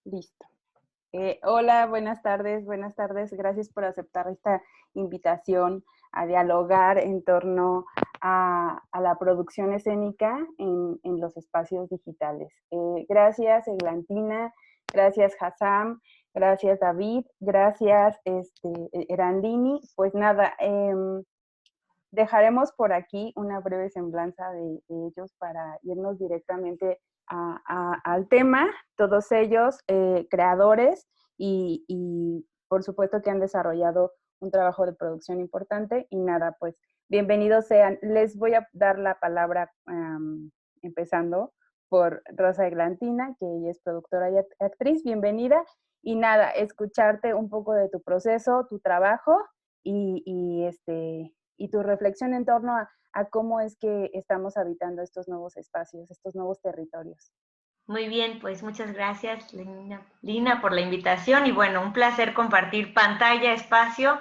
Listo. Hola, buenas tardes, buenas tardes. Gracias por aceptar esta invitación a dialogar en torno a la producción escénica en los espacios digitales. Gracias, Eglantina, gracias, Hassam, gracias, David, gracias, Erandini. Pues nada, dejaremos por aquí una breve semblanza de ellos para irnos directamente al tema. Todos ellos creadores y por supuesto que han desarrollado un trabajo de producción importante. Y nada, pues bienvenidos sean. Les voy a dar la palabra empezando por Rosa Eglantina, que ella es productora y actriz. Bienvenida. Y nada, escucharte un poco de tu proceso, tu trabajo y tu reflexión en torno a cómo es que estamos habitando estos nuevos espacios, estos nuevos territorios. Muy bien, pues muchas gracias, Lina, por la invitación y bueno, un placer compartir pantalla, espacio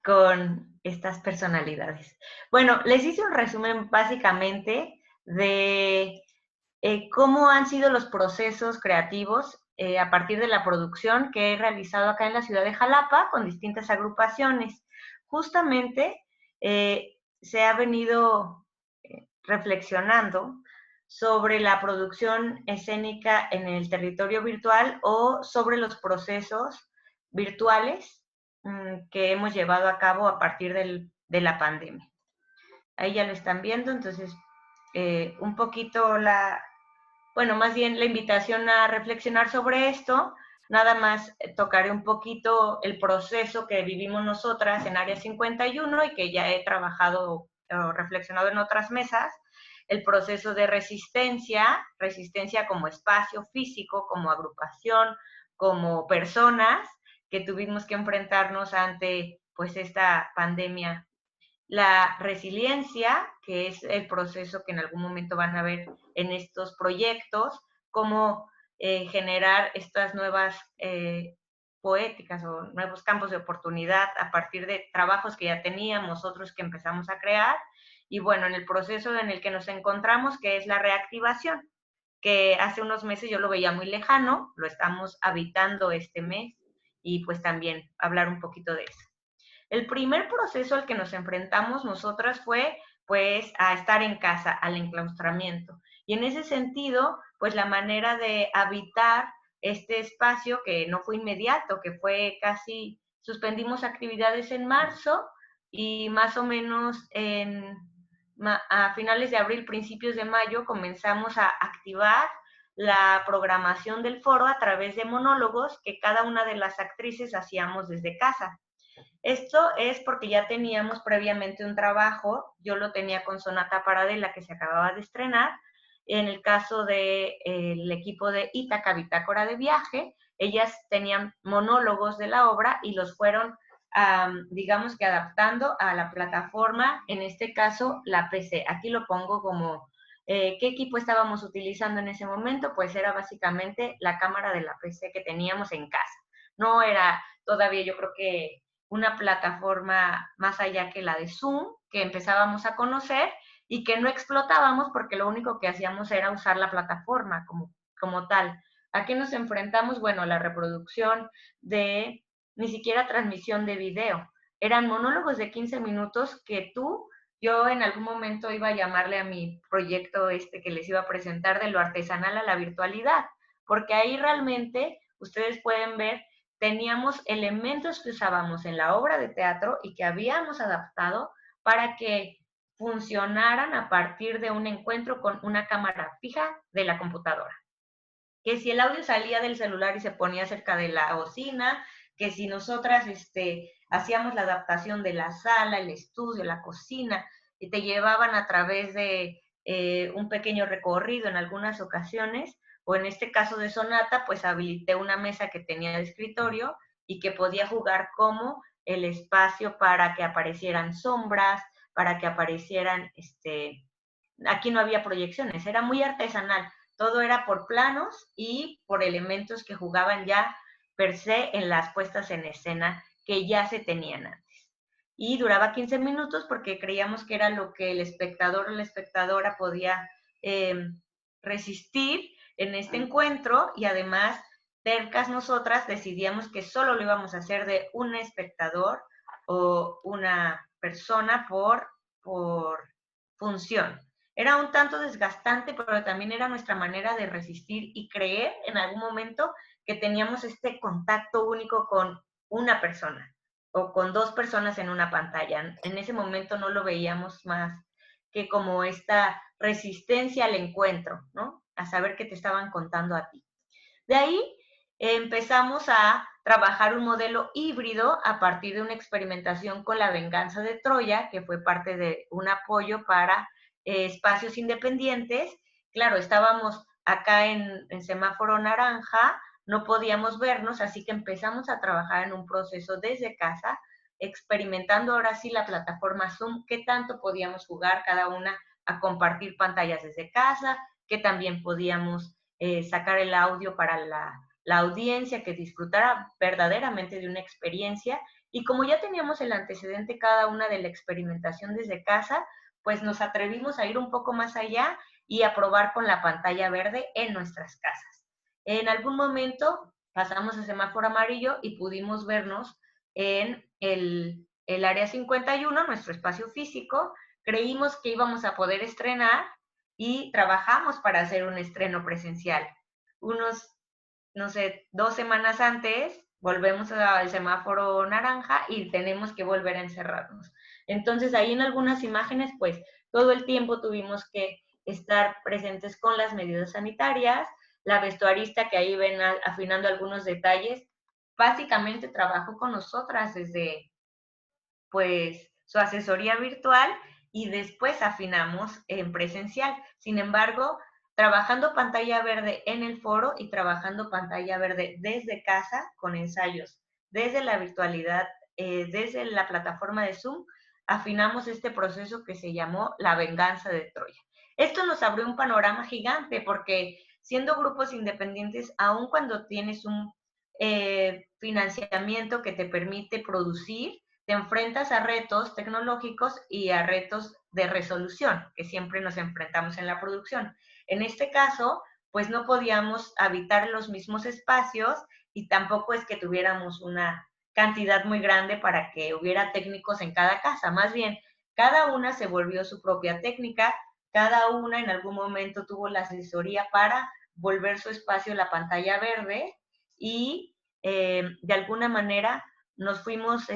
con estas personalidades. Bueno, les hice un resumen básicamente de cómo han sido los procesos creativos a partir de la producción que he realizado acá en la ciudad de Jalapa con distintas agrupaciones. Justamente se ha venido reflexionando sobre la producción escénica en el territorio virtual o sobre los procesos virtuales que hemos llevado a cabo a partir de la pandemia. Ahí ya lo están viendo, entonces un poquito bueno, más bien la invitación a reflexionar sobre esto. Nada más tocaré un poquito el proceso que vivimos nosotras en Área 51 y que ya he trabajado o reflexionado en otras mesas, el proceso de resistencia, resistencia como espacio físico, como agrupación, como personas que tuvimos que enfrentarnos ante pues esta pandemia. La resiliencia, que es el proceso que en algún momento van a ver en estos proyectos, cómo generar estas nuevas poéticas o nuevos campos de oportunidad a partir de trabajos que ya teníamos, otros que empezamos a crear, y bueno, en el proceso en el que nos encontramos, que es la reactivación, que hace unos meses yo lo veía muy lejano, lo estamos habitando este mes, y pues también hablar un poquito de eso. El primer proceso al que nos enfrentamos nosotras fue pues a estar en casa, al enclaustramiento. Y en ese sentido, pues la manera de habitar este espacio que no fue inmediato, que fue casi, suspendimos actividades en marzo y más o menos a finales de abril, principios de mayo, comenzamos a activar la programación del foro a través de monólogos que cada una de las actrices hacíamos desde casa. Esto es porque ya teníamos previamente un trabajo, yo lo tenía con Sonata Paradela, que se acababa de estrenar. En el caso del equipo de Ítaca, Bitácora de Viaje, ellas tenían monólogos de la obra y los fueron, digamos que adaptando a la plataforma, en este caso la PC. Aquí lo pongo como qué equipo estábamos utilizando en ese momento, pues era básicamente la cámara de la PC que teníamos en casa. No era todavía, yo creo que una plataforma más allá que la de Zoom, que empezábamos a conocer y que no explotábamos porque lo único que hacíamos era usar la plataforma como tal. ¿A qué nos enfrentamos? Bueno, la reproducción de ni siquiera transmisión de video. Eran monólogos de 15 minutos que yo en algún momento iba a llamarle a mi proyecto que les iba a presentar de lo artesanal a la virtualidad, porque ahí realmente ustedes pueden ver teníamos elementos que usábamos en la obra de teatro y que habíamos adaptado para que funcionaran a partir de un encuentro con una cámara fija de la computadora. Que si el audio salía del celular y se ponía cerca de la bocina, que si nosotras hacíamos la adaptación de la sala, el estudio, la cocina, y te llevaban a través de un pequeño recorrido en algunas ocasiones, o en este caso de Sonata, pues habilité una mesa que tenía de escritorio y que podía jugar como el espacio para que aparecieran sombras, para que aparecieran, aquí no había proyecciones, era muy artesanal, todo era por planos y por elementos que jugaban ya per se en las puestas en escena que ya se tenían antes. Y duraba 15 minutos porque creíamos que era lo que el espectador o la espectadora podía resistir en este encuentro y además tercas nosotras, decidíamos que solo lo íbamos a hacer de un espectador o una persona por función. Era un tanto desgastante, pero también era nuestra manera de resistir y creer en algún momento que teníamos este contacto único con una persona o con dos personas en una pantalla. En ese momento no lo veíamos más que como esta resistencia al encuentro, ¿no? A saber qué te estaban contando a ti. De ahí empezamos a trabajar un modelo híbrido a partir de una experimentación con La Venganza de Troya, que fue parte de un apoyo para espacios independientes. Claro, estábamos acá en semáforo naranja, no podíamos vernos, así que empezamos a trabajar en un proceso desde casa, experimentando ahora sí la plataforma Zoom, qué tanto podíamos jugar cada una a compartir pantallas desde casa, qué también podíamos sacar el audio para la audiencia que disfrutara verdaderamente de una experiencia. Y como ya teníamos el antecedente cada una de la experimentación desde casa, pues nos atrevimos a ir un poco más allá y a probar con la pantalla verde en nuestras casas. En algún momento pasamos a semáforo amarillo y pudimos vernos en el área 51, nuestro espacio físico. Creímos que íbamos a poder estrenar y trabajamos para hacer un estreno presencial. Unos, no sé, 2 semanas antes volvemos al semáforo naranja y tenemos que volver a encerrarnos. Entonces ahí en algunas imágenes, pues todo el tiempo tuvimos que estar presentes con las medidas sanitarias. La vestuarista que ahí ven afinando algunos detalles, básicamente trabajó con nosotras desde pues su asesoría virtual y después afinamos en presencial. Sin embargo, trabajando pantalla verde en el foro y trabajando pantalla verde desde casa con ensayos, desde la virtualidad, desde la plataforma de Zoom, afinamos este proceso que se llamó La Venganza de Troya. Esto nos abrió un panorama gigante porque siendo grupos independientes, aun cuando tienes un financiamiento que te permite producir, te enfrentas a retos tecnológicos y a retos de resolución, que siempre nos enfrentamos en la producción. En este caso, pues no podíamos habitar los mismos espacios y tampoco es que tuviéramos una cantidad muy grande para que hubiera técnicos en cada casa. Más bien, cada una se volvió su propia técnica, cada una en algún momento tuvo la asesoría para volver su espacio la pantalla verde y de alguna manera nos fuimos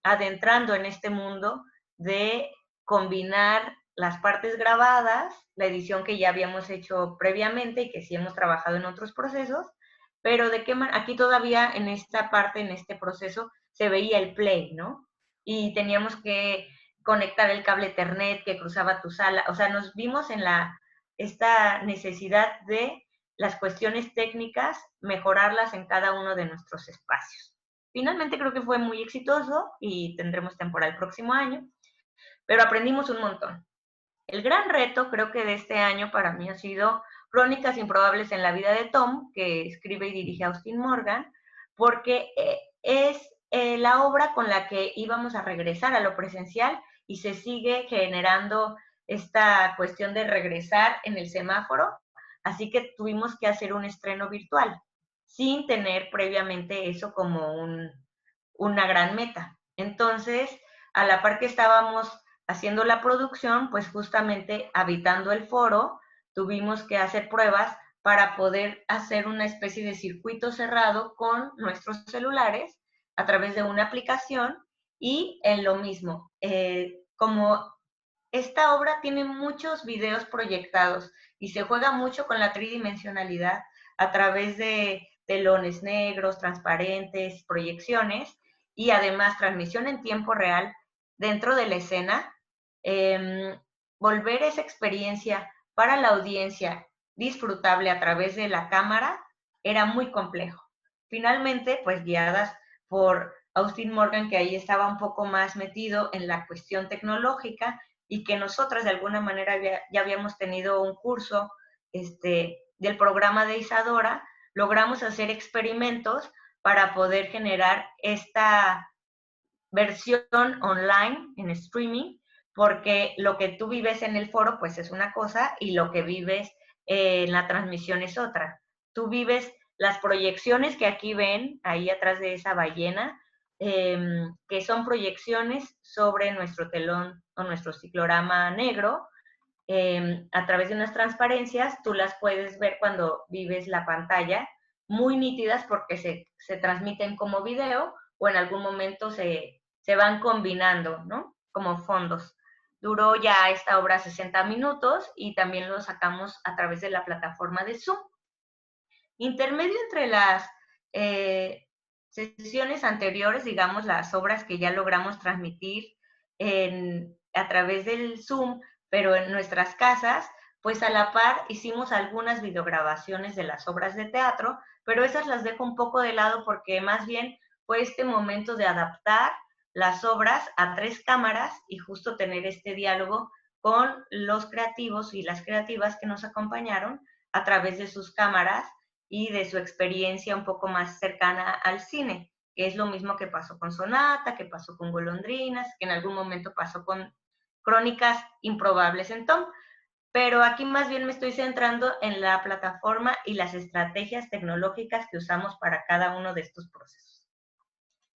adentrando en este mundo de combinar las partes grabadas, la edición que ya habíamos hecho previamente y que sí hemos trabajado en otros procesos, pero de qué manera, aquí todavía en esta parte, en este proceso, se veía el play, ¿no? Y teníamos que conectar el cable Ethernet que cruzaba tu sala, o sea, nos vimos en esta necesidad de las cuestiones técnicas, mejorarlas en cada uno de nuestros espacios. Finalmente creo que fue muy exitoso y tendremos temporada el próximo año, pero aprendimos un montón. El gran reto creo que de este año para mí ha sido Crónicas improbables en la vida de Tom, que escribe y dirige Austin Morgan, porque es la obra con la que íbamos a regresar a lo presencial y se sigue generando esta cuestión de regresar en el semáforo, así que tuvimos que hacer un estreno virtual, sin tener previamente eso como una gran meta. Entonces, a la par que estábamos haciendo la producción, pues justamente habitando el foro, tuvimos que hacer pruebas para poder hacer una especie de circuito cerrado con nuestros celulares a través de una aplicación y en lo mismo, como esta obra tiene muchos videos proyectados y se juega mucho con la tridimensionalidad a través de telones negros, transparentes, proyecciones y además transmisión en tiempo real dentro de la escena. Volver esa experiencia para la audiencia disfrutable a través de la cámara era muy complejo. Finalmente, pues guiadas por Austin Morgan, que ahí estaba un poco más metido en la cuestión tecnológica, y que nosotras de alguna manera ya habíamos tenido un curso del programa de Isadora, logramos hacer experimentos para poder generar esta versión online en streaming, porque lo que tú vives en el foro pues es una cosa y lo que vives en la transmisión es otra. Tú vives las proyecciones que aquí ven, ahí atrás de esa ballena, que son proyecciones sobre nuestro telón o nuestro ciclorama negro. A través de unas transparencias, tú las puedes ver cuando vives la pantalla, muy nítidas porque se transmiten como video o en algún momento se van combinando, ¿no? Como fondos. Duró ya esta obra 60 minutos y también lo sacamos a través de la plataforma de Zoom. Intermedio entre las sesiones anteriores, digamos, las obras que ya logramos transmitir a través del Zoom, pero en nuestras casas, pues a la par hicimos algunas videograbaciones de las obras de teatro, pero esas las dejo un poco de lado porque más bien fue este momento de adaptar las obras a 3 cámaras y justo tener este diálogo con los creativos y las creativas que nos acompañaron a través de sus cámaras y de su experiencia un poco más cercana al cine, que es lo mismo que pasó con Sonata, que pasó con Golondrinas, que en algún momento pasó con Crónicas Improbables en Tom. Pero aquí más bien me estoy centrando en la plataforma y las estrategias tecnológicas que usamos para cada uno de estos procesos.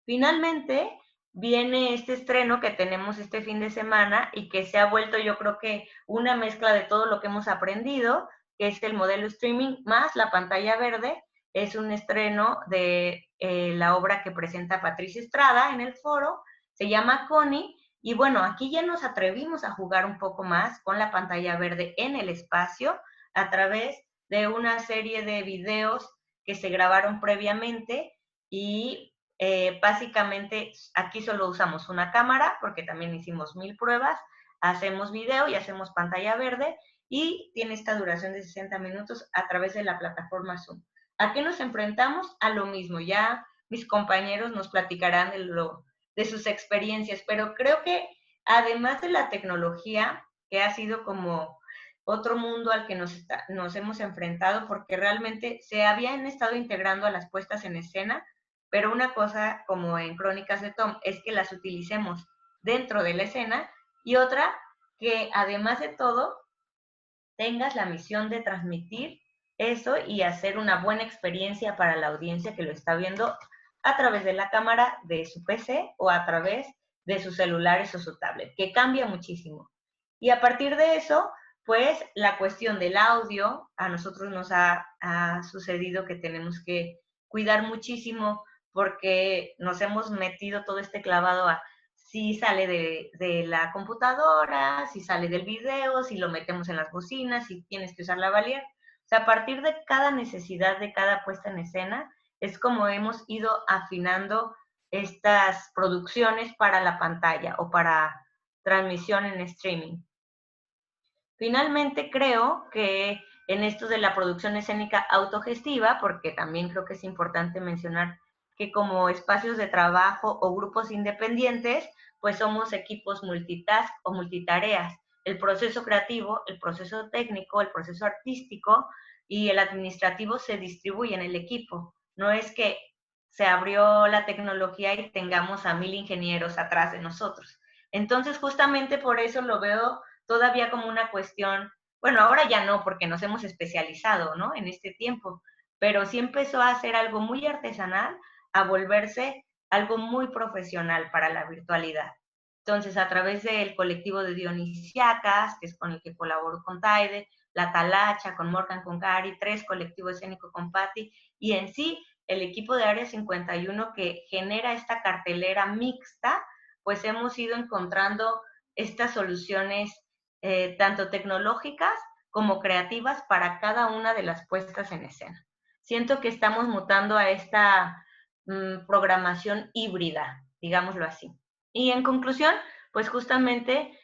Finalmente, viene este estreno que tenemos este fin de semana y que se ha vuelto, yo creo que una mezcla de todo lo que hemos aprendido, que es el modelo streaming más la pantalla verde. Es un estreno de la obra que presenta Patricia Estrada en el foro, se llama Connie, y bueno, aquí ya nos atrevimos a jugar un poco más con la pantalla verde en el espacio a través de una serie de videos que se grabaron previamente y básicamente aquí solo usamos una cámara porque también hicimos 1000 pruebas, hacemos video y hacemos pantalla verde y tiene esta duración de 60 minutos a través de la plataforma Zoom. ¿A qué nos enfrentamos? A lo mismo, ya mis compañeros nos platicarán de sus experiencias, pero creo que además de la tecnología, que ha sido como otro mundo al que nos hemos enfrentado, porque realmente se habían estado integrando a las puestas en escena, pero una cosa, como en Crónicas de Tom, es que las utilicemos dentro de la escena y otra, que además de todo, tengas la misión de transmitir eso y hacer una buena experiencia para la audiencia que lo está viendo a través de la cámara de su PC o a través de sus celulares o su tablet, que cambia muchísimo. Y a partir de eso, pues la cuestión del audio, a nosotros nos ha sucedido que tenemos que cuidar muchísimo porque nos hemos metido todo este clavado a si sale de la computadora, si sale del video, si lo metemos en las bocinas, si tienes que usar la valier. O sea, a partir de cada necesidad de cada puesta en escena, es como hemos ido afinando estas producciones para la pantalla o para transmisión en streaming. Finalmente, creo que en esto de la producción escénica autogestiva, porque también creo que es importante mencionar que como espacios de trabajo o grupos independientes, pues somos equipos multitask o multitareas. El proceso creativo, el proceso técnico, el proceso artístico y el administrativo se distribuyen en el equipo. No es que se abrió la tecnología y tengamos a 1000 ingenieros atrás de nosotros. Entonces, justamente por eso lo veo todavía como una cuestión, bueno, ahora ya no, porque nos hemos especializado, ¿no? En este tiempo, pero sí empezó a ser algo muy artesanal, a volverse algo muy profesional para la virtualidad. Entonces, a través del colectivo de Dionisiacas, que es con el que colaboro con Taide, La Talacha, con Morgan, con Gary, 3, Colectivo Escénico con Patti, y en sí, el equipo de Área 51 que genera esta cartelera mixta, pues hemos ido encontrando estas soluciones tanto tecnológicas como creativas para cada una de las puestas en escena. Siento que estamos mutando a esta programación híbrida, digámoslo así. Y en conclusión, pues justamente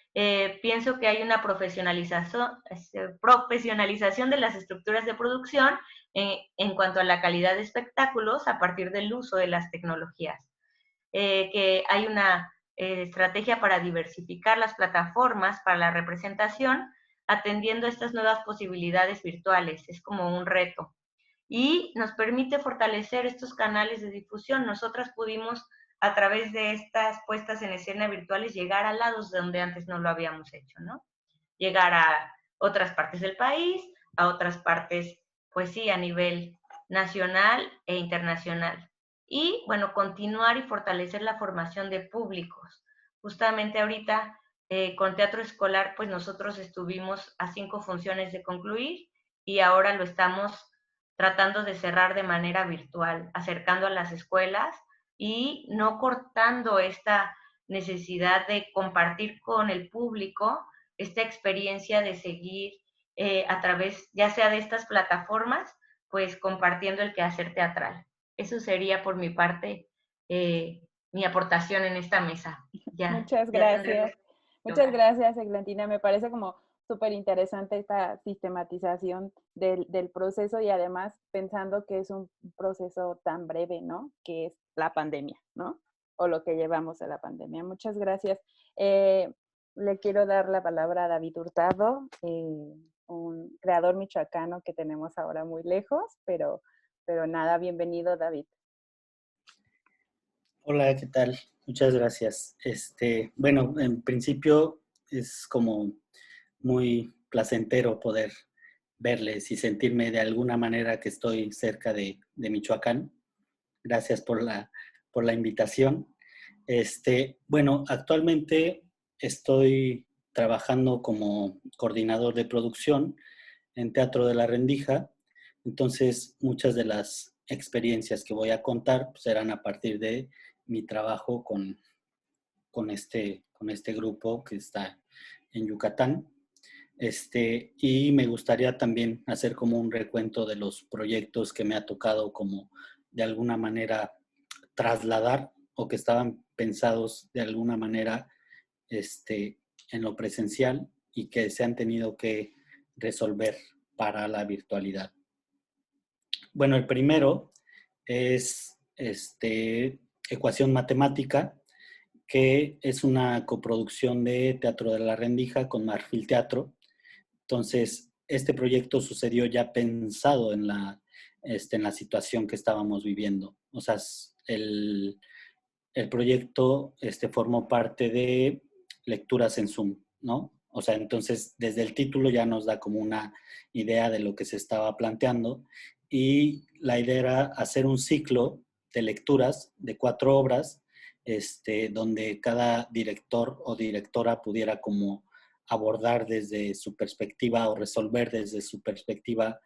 pienso que hay una profesionalización de las estructuras de producción en cuanto a la calidad de espectáculos a partir del uso de las tecnologías. Que hay una estrategia para diversificar las plataformas para la representación, atendiendo a estas nuevas posibilidades virtuales. Es como un reto. Y nos permite fortalecer estos canales de difusión. Nosotras pudimos, a través de estas puestas en escena virtuales, llegar a lados donde antes no lo habíamos hecho, ¿no? Llegar a otras partes del país, a otras partes, pues sí, a nivel nacional e internacional. Y, bueno, continuar y fortalecer la formación de públicos. Justamente ahorita, con teatro escolar, pues nosotros estuvimos a 5 funciones de concluir y ahora lo estamos tratando de cerrar de manera virtual, acercando a las escuelas y no cortando esta necesidad de compartir con el público esta experiencia de seguir a través, ya sea de estas plataformas, pues compartiendo el quehacer teatral. Eso sería por mi parte mi aportación en esta mesa. Muchas Ya tendremos gracias. que Muchas hablar. gracias, Eglantina. Me parece como súper interesante esta sistematización del proceso y además pensando que es un proceso tan breve, ¿no? Que es la pandemia, ¿no? O lo que llevamos a la pandemia. Muchas gracias. Le quiero dar la palabra a David Hurtado, un creador michoacano que tenemos ahora muy lejos, pero nada, bienvenido, David. Hola, ¿qué tal? Muchas gracias. Bueno, en principio es como muy placentero poder verles y sentirme de alguna manera que estoy cerca de Michoacán. Gracias por la invitación. Bueno, actualmente estoy trabajando como coordinador de producción en Teatro de la Rendija. Entonces, muchas de las experiencias que voy a contar pues, serán a partir de mi trabajo con este grupo que está en Yucatán. Y me gustaría también hacer como un recuento de los proyectos que me ha tocado como de alguna manera trasladar o que estaban pensados de alguna manera en lo presencial y que se han tenido que resolver para la virtualidad. Bueno, el primero es Ecuación Matemática, que es una coproducción de Teatro de la Rendija con Marfil Teatro. Entonces, este proyecto sucedió ya pensado en la situación que estábamos viviendo. O sea, el proyecto formó parte de lecturas en Zoom, ¿no? O sea, entonces desde el título ya nos da como una idea de lo que se estaba planteando y la idea era hacer un ciclo de lecturas de 4 obras, donde cada director o directora pudiera como abordar desde su perspectiva o resolver desde su perspectiva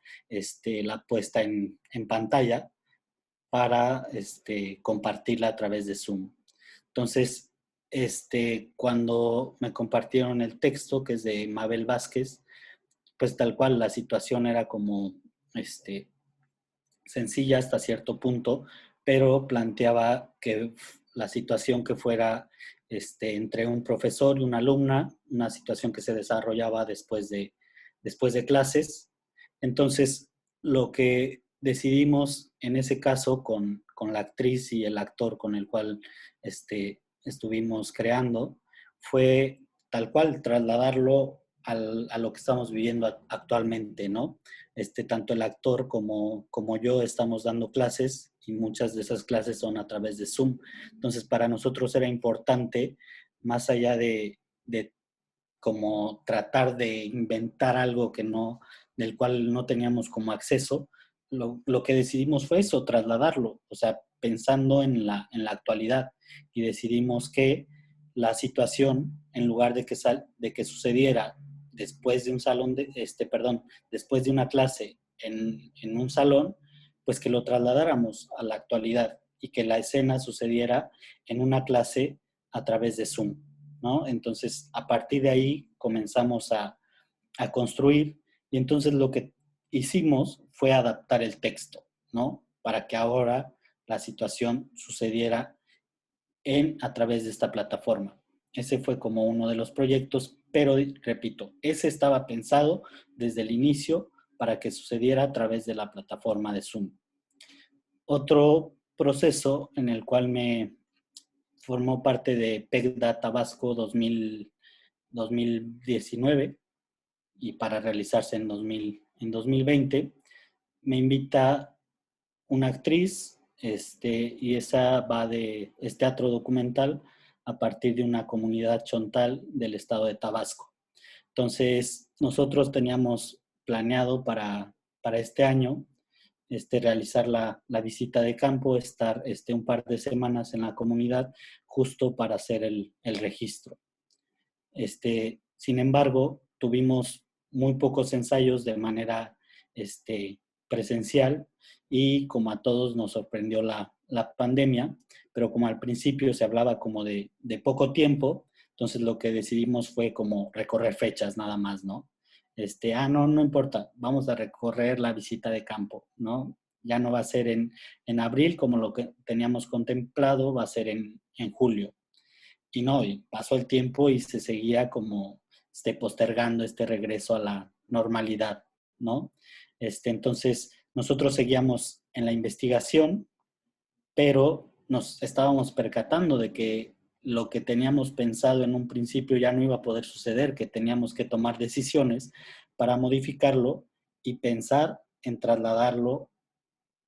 la puesta en pantalla para compartirla a través de Zoom. Entonces, cuando me compartieron el texto, que es de Mabel Vázquez, pues tal cual la situación era como sencilla hasta cierto punto, pero planteaba que la situación que fuera entre un profesor y una alumna, una situación que se desarrollaba después de clases. Entonces, lo que decidimos en ese caso con la actriz y el actor con el cual estuvimos creando fue tal cual trasladarlo a lo que estamos viviendo actualmente, ¿no? Tanto el actor como yo estamos dando clases y muchas de esas clases son a través de Zoom. Entonces, para nosotros era importante, más allá de como tratar de inventar algo del cual no teníamos como acceso, lo que decidimos fue eso, trasladarlo, o sea, pensando en la actualidad y decidimos que la situación, en lugar de que sucediera después de un salón, después de una clase en un salón, pues que lo trasladáramos a la actualidad y que la escena sucediera en una clase a través de Zoom, ¿no? Entonces, a partir de ahí comenzamos a construir y entonces lo que hicimos fue adaptar el texto, ¿no? Para que ahora la situación sucediera a través de esta plataforma. Ese fue como uno de los proyectos, pero repito, ese estaba pensado desde el inicio para que sucediera a través de la plataforma de Zoom. Otro proceso en el cual me formó parte de PECDA Tabasco 2019 y para realizarse en 2020, me invita una actriz y esa va es teatro documental a partir de una comunidad chontal del estado de Tabasco. Entonces, nosotros teníamos planeado para este año realizar la visita de campo, estar un par de semanas en la comunidad justo para hacer el registro. Sin embargo, tuvimos muy pocos ensayos de manera presencial y como a todos nos sorprendió la pandemia, pero como al principio se hablaba como de poco tiempo, entonces lo que decidimos fue como recorrer fechas nada más, ¿no? No importa, vamos a recorrer la visita de campo, ¿no? Ya no va a ser en abril como lo que teníamos contemplado, va a ser en julio. Y no, y pasó el tiempo y se seguía como postergando este regreso a la normalidad, ¿no? Entonces, nosotros seguíamos en la investigación, pero nos estábamos percatando de que lo que teníamos pensado en un principio ya no iba a poder suceder, que teníamos que tomar decisiones para modificarlo y pensar en trasladarlo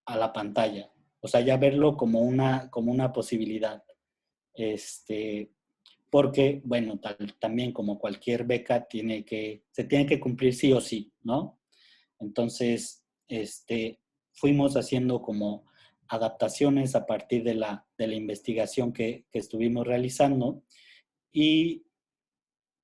a la pantalla. O sea, ya verlo como una posibilidad. Porque, bueno, también como cualquier beca se tiene que cumplir sí o sí, ¿no? Entonces, fuimos haciendo como adaptaciones a partir de la investigación que estuvimos realizando y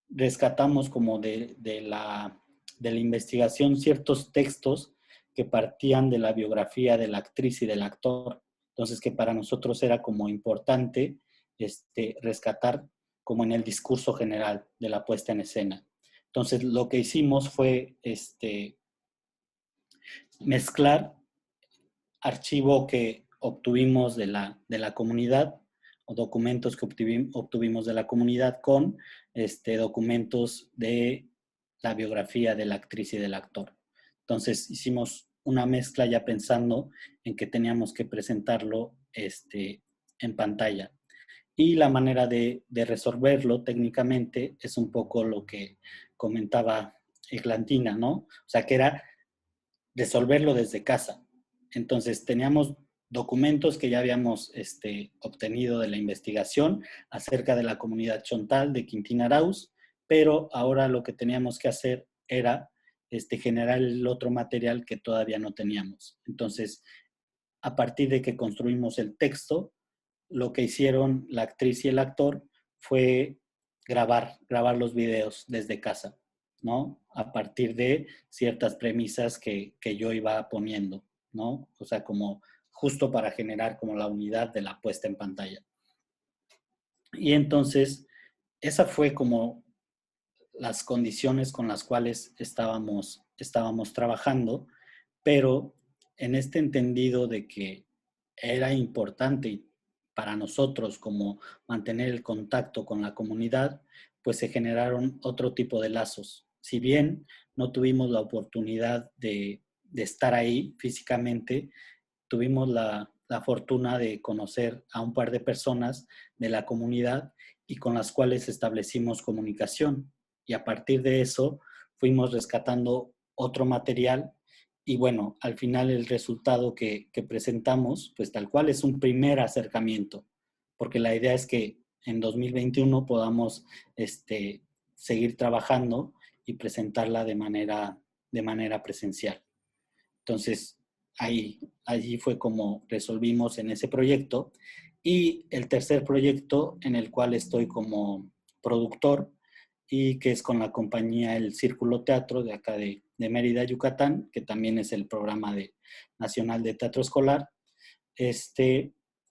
rescatamos como de la investigación ciertos textos que partían de la biografía de la actriz y del actor. Entonces, que para nosotros era como importante rescatar como en el discurso general de la puesta en escena. Entonces, lo que hicimos fue mezclar archivo que obtuvimos de la comunidad o documentos que obtuvimos de la comunidad con documentos de la biografía de la actriz y del actor. Entonces hicimos una mezcla ya pensando en que teníamos que presentarlo en pantalla. Y la manera de resolverlo técnicamente es un poco lo que comentaba Eglantina, ¿no? O sea, que era resolverlo desde casa. Entonces, teníamos documentos que ya habíamos obtenido de la investigación acerca de la comunidad chontal de Quintana Arauz, pero ahora lo que teníamos que hacer era generar el otro material que todavía no teníamos. Entonces, a partir de que construimos el texto, lo que hicieron la actriz y el actor fue grabar los videos desde casa, ¿no? A partir de ciertas premisas que yo iba poniendo, ¿no? O sea, como justo para generar como la unidad de la puesta en pantalla. Y entonces, esa fue como las condiciones con las cuales estábamos trabajando, pero en este entendido de que era importante para nosotros como mantener el contacto con la comunidad, pues se generaron otro tipo de lazos. Si bien no tuvimos la oportunidad de estar ahí físicamente, tuvimos la fortuna de conocer a un par de personas de la comunidad y con las cuales establecimos comunicación. Y a partir de eso fuimos rescatando otro material y bueno, al final el resultado que presentamos, pues tal cual es un primer acercamiento, porque la idea es que en 2021 podamos seguir trabajando y presentarla de manera presencial. Entonces, allí fue como resolvimos en ese proyecto. Y el tercer proyecto en el cual estoy como productor y que es con la compañía El Círculo Teatro de acá de Mérida, Yucatán, que también es el programa nacional de teatro escolar.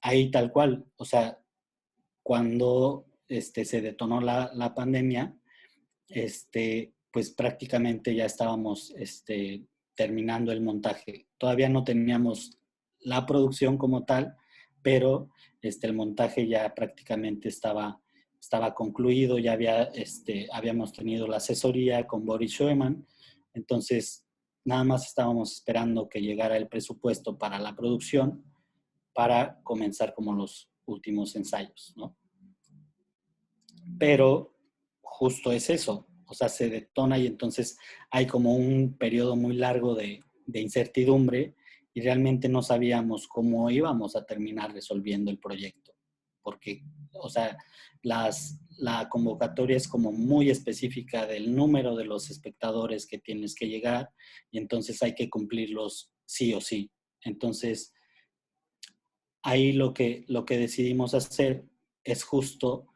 Ahí tal cual, o sea, cuando se detonó la pandemia, pues prácticamente ya estábamos terminando el montaje. Todavía no teníamos la producción como tal, pero el montaje ya prácticamente estaba concluido, ya habíamos tenido la asesoría con Boris Schoeman, entonces nada más estábamos esperando que llegara el presupuesto para la producción para comenzar como los últimos ensayos, ¿no? Pero justo es eso, o sea, se detona y entonces hay como un periodo muy largo de incertidumbre y realmente no sabíamos cómo íbamos a terminar resolviendo el proyecto, porque, o sea, la convocatoria es como muy específica del número de los espectadores que tienes que llegar y entonces hay que cumplirlos sí o sí. Entonces, ahí lo que decidimos hacer es justo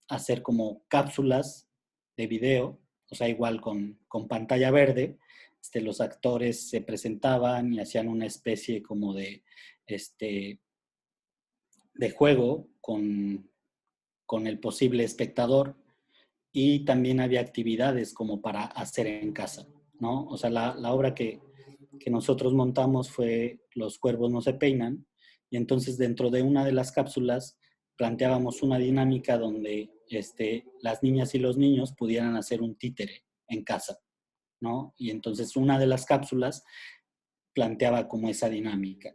hacer como cápsulas de video, o sea, igual con pantalla verde. Los actores se presentaban y hacían una especie como de juego con el posible espectador, y también había actividades como para hacer en casa, ¿no? O sea, la obra que nosotros montamos fue Los cuervos no se peinan, y entonces dentro de una de las cápsulas planteábamos una dinámica donde las niñas y los niños pudieran hacer un títere en casa, ¿no? Y entonces una de las cápsulas planteaba como esa dinámica.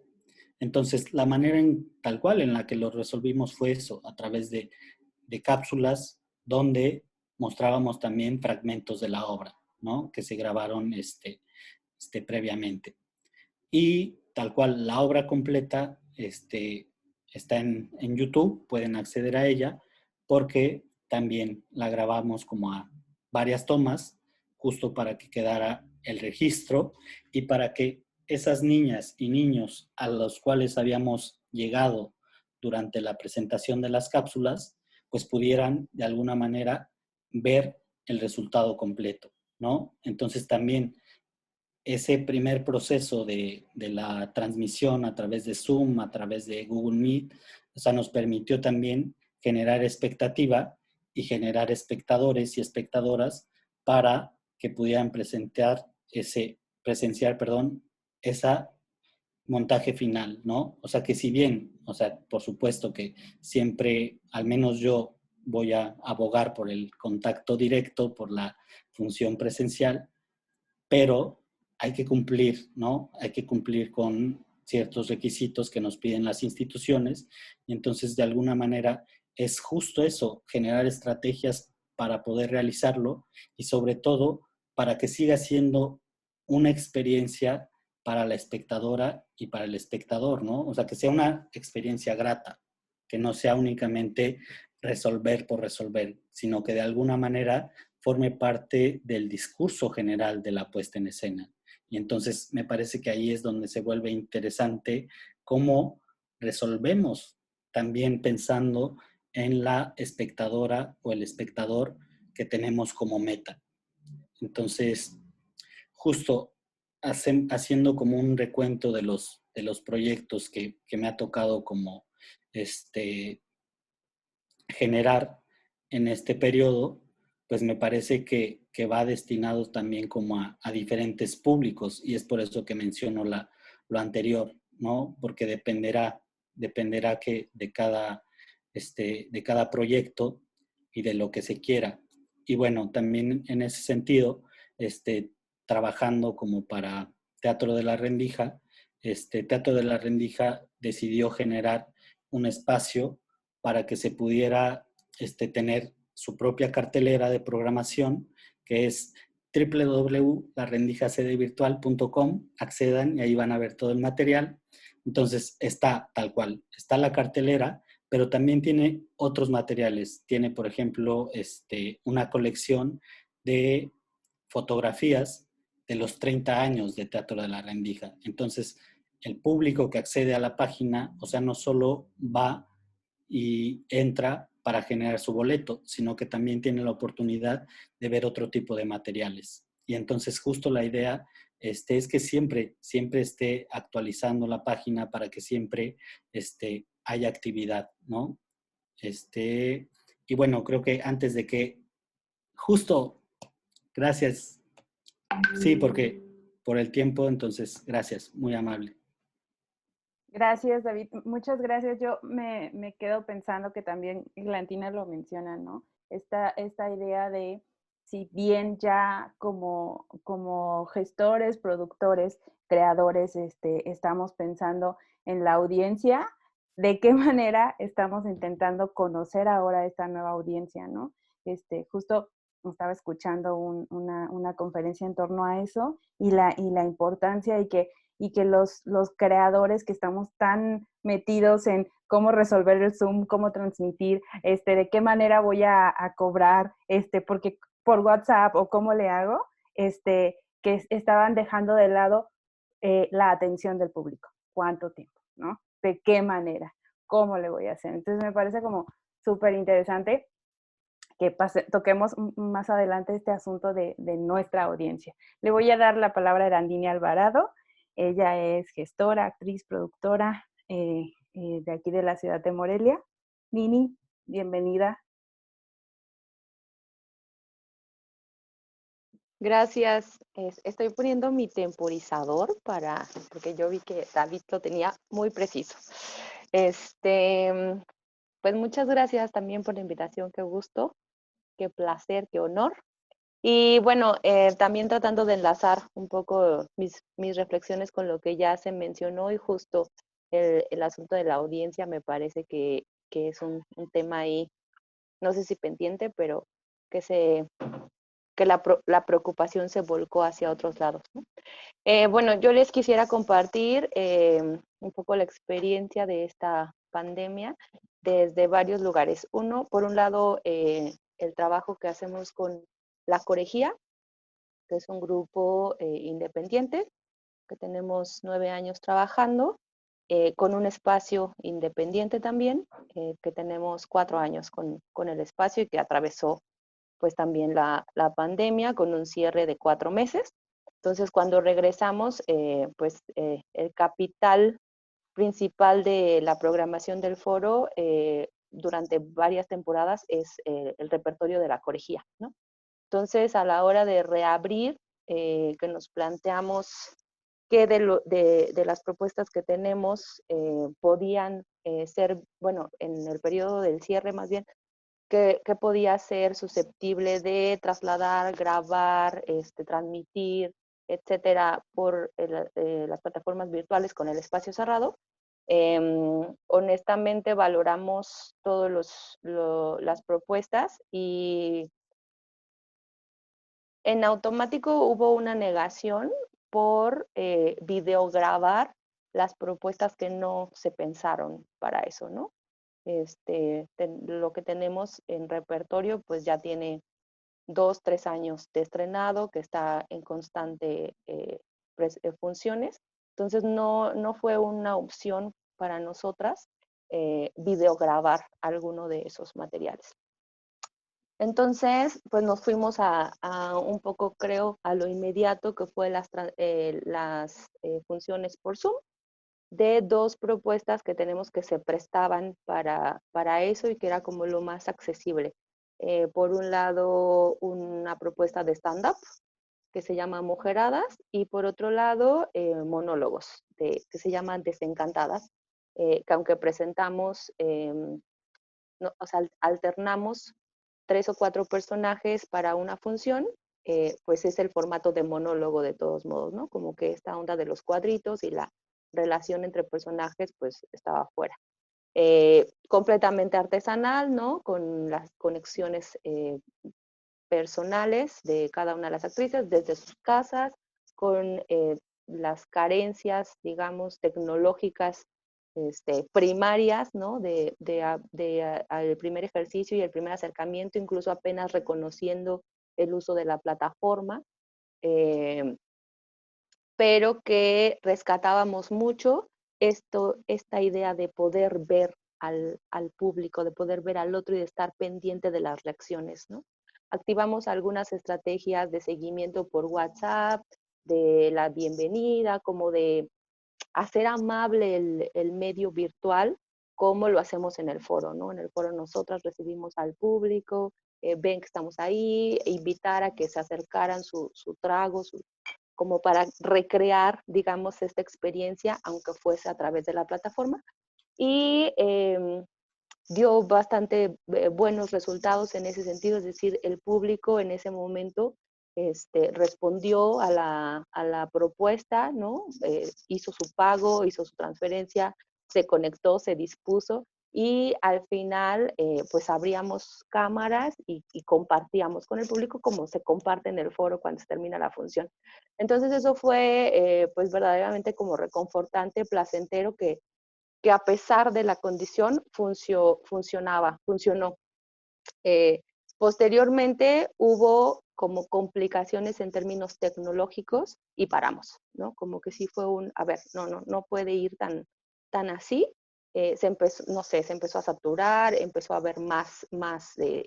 Entonces, la manera tal cual en la que lo resolvimos fue eso, a través de cápsulas donde mostrábamos también fragmentos de la obra, ¿no? Que se grabaron previamente. Y tal cual, la obra completa está en YouTube, pueden acceder a ella, porque también la grabamos como a varias tomas, justo para que quedara el registro y para que esas niñas y niños a los cuales habíamos llegado durante la presentación de las cápsulas, pues pudieran de alguna manera ver el resultado completo, ¿no? Entonces también ese primer proceso de la transmisión a través de Zoom, a través de Google Meet, o sea, nos permitió también generar expectativa y generar espectadores y espectadoras para que pudieran presenciar, esa montaje final, ¿no? O sea, que si bien, o sea, por supuesto que siempre, al menos yo, voy a abogar por el contacto directo, por la función presencial, pero hay que cumplir, ¿no? Hay que cumplir con ciertos requisitos que nos piden las instituciones, y entonces de alguna manera es justo eso, generar estrategias para poder realizarlo, y sobre todo para que siga siendo una experiencia para la espectadora y para el espectador, ¿no? O sea, que sea una experiencia grata, que no sea únicamente resolver por resolver, sino que de alguna manera forme parte del discurso general de la puesta en escena. Y entonces me parece que ahí es donde se vuelve interesante cómo resolvemos, también pensando en la espectadora o el espectador que tenemos como meta. Entonces, justo haciendo como un recuento de los proyectos que me ha tocado como generar en este periodo, pues me parece que va destinado también como a diferentes públicos, y es por eso que menciono lo anterior, ¿no? Porque dependerá que de cada proyecto y de lo que se quiera. Y bueno, también en ese sentido, trabajando como para Teatro de la Rendija, Teatro de la Rendija decidió generar un espacio para que se pudiera tener su propia cartelera de programación, que es www.larendijacdvirtual.com. Accedan y ahí van a ver todo el material. Entonces está tal cual, está la cartelera, pero también tiene otros materiales. Tiene, por ejemplo, una colección de fotografías de los 30 años de Teatro de la Rendija. Entonces, el público que accede a la página, o sea, no solo va y entra para generar su boleto, sino que también tiene la oportunidad de ver otro tipo de materiales. Y entonces justo la idea es que siempre esté actualizando la página para que siempre haya actividad, ¿no? Y bueno, creo que antes de que, justo, gracias, sí, porque por el tiempo, entonces, gracias, muy amable. Gracias, David. Muchas gracias. Yo me quedo pensando que también Glantina lo menciona, ¿no? Esta idea de, si bien ya como gestores, productores, creadores, estamos pensando en la audiencia, ¿de qué manera estamos intentando conocer ahora esta nueva audiencia, ¿no? Justo estaba escuchando una conferencia en torno a eso y la importancia y que los creadores que estamos tan metidos en cómo resolver el Zoom, cómo transmitir, de qué manera voy a cobrar, porque por WhatsApp o cómo le hago, que estaban dejando de lado la atención del público. ¿Cuánto tiempo? ¿No? ¿De qué manera? ¿Cómo le voy a hacer? Entonces me parece como súper interesante que toquemos más adelante este asunto de nuestra audiencia. Le voy a dar la palabra a Erandini Alvarado. Ella es gestora, actriz, productora de aquí de la ciudad de Morelia. Nini, bienvenida. Gracias. Estoy poniendo mi temporizador porque yo vi que David lo tenía muy preciso. Pues muchas gracias también por la invitación, qué gusto, qué placer, qué honor. Y bueno, también tratando de enlazar un poco mis reflexiones con lo que ya se mencionó y justo el asunto de la audiencia me parece que es un tema ahí, no sé si pendiente, pero que la preocupación se volcó hacia otros lados, ¿no? Bueno, yo les quisiera compartir un poco la experiencia de esta pandemia desde varios lugares. Por un lado, el trabajo que hacemos con La Corejía, que es un grupo independiente, que tenemos 9 años trabajando, con un espacio independiente también, que tenemos 4 años con el espacio y que atravesó pues también la pandemia con un cierre de 4 meses. Entonces, cuando regresamos, el capital principal de la programación del foro durante varias temporadas es el repertorio de La Corejía, ¿no? Entonces, a la hora de reabrir, que nos planteamos qué de las propuestas que tenemos podían ser, bueno, en el periodo del cierre más bien, que podía ser susceptible de trasladar, grabar, transmitir, etcétera, por las plataformas virtuales con el espacio cerrado. Honestamente valoramos todas las propuestas y en automático hubo una negación por videograbar las propuestas que no se pensaron para eso, ¿no? Lo que tenemos en repertorio pues ya tiene 2, 3 años de estrenado, que está en constante funciones. Entonces no fue una opción para nosotras videograbar alguno de esos materiales. Entonces, pues nos fuimos a un poco, creo, a lo inmediato que fue las funciones por Zoom, de 2 propuestas que tenemos que se prestaban para eso y que era como lo más accesible. Por un lado, una propuesta de stand-up que se llama Mujeradas y por otro lado, monólogos que se llaman Desencantadas, que aunque presentamos, o sea, alternamos 3 o 4 personajes para una función, pues es el formato de monólogo de todos modos, ¿no? Como que esta onda de los cuadritos y la relación entre personajes, pues estaba fuera. Completamente artesanal, ¿no? Con las conexiones personales de cada una de las actrices desde sus casas, con las carencias, digamos, tecnológicas primarias, ¿no? Al primer ejercicio y el primer acercamiento, incluso apenas reconociendo el uso de la plataforma, pero que rescatábamos mucho esta idea de poder ver al público, de poder ver al otro y de estar pendiente de las reacciones, ¿no? Activamos algunas estrategias de seguimiento por WhatsApp, de la bienvenida, como de hacer amable el medio virtual, como lo hacemos en el foro, ¿no? En el foro nosotras recibimos al público, ven que estamos ahí, invitar a que se acercaran su trago, como para recrear, digamos, esta experiencia, aunque fuese a través de la plataforma. Y dio bastante buenos resultados en ese sentido, es decir, el público en ese momento respondió a la propuesta, ¿no? Hizo su pago, hizo su transferencia, se conectó, se dispuso y al final pues abríamos cámaras y compartíamos con el público como se comparte en el foro cuando se termina la función. Entonces eso fue pues verdaderamente como reconfortante, placentero, que a pesar de la condición funcionó. Posteriormente hubo como complicaciones en términos tecnológicos y paramos, ¿no? Como que sí fue a ver, no puede ir tan así. Se empezó, no sé, se empezó a saturar, empezó a haber más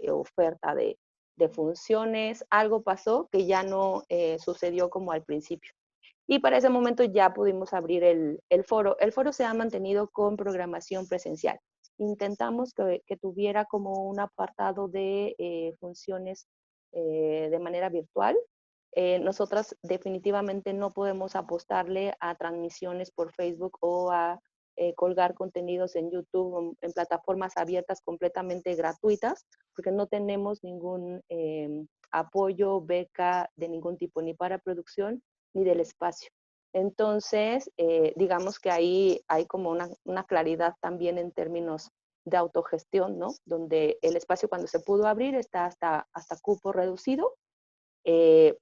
oferta de funciones, algo pasó que ya no sucedió como al principio. Y para ese momento ya pudimos abrir el foro. El foro se ha mantenido con programación presencial. Intentamos que tuviera como un apartado de funciones de manera virtual. Nosotras definitivamente no podemos apostarle a transmisiones por Facebook o a colgar contenidos en YouTube, en plataformas abiertas completamente gratuitas, porque no tenemos ningún apoyo, beca de ningún tipo, ni para producción, ni del espacio. Entonces, digamos que ahí hay como una claridad también en términos de autogestión, ¿no? Donde el espacio cuando se pudo abrir está hasta cupo reducido,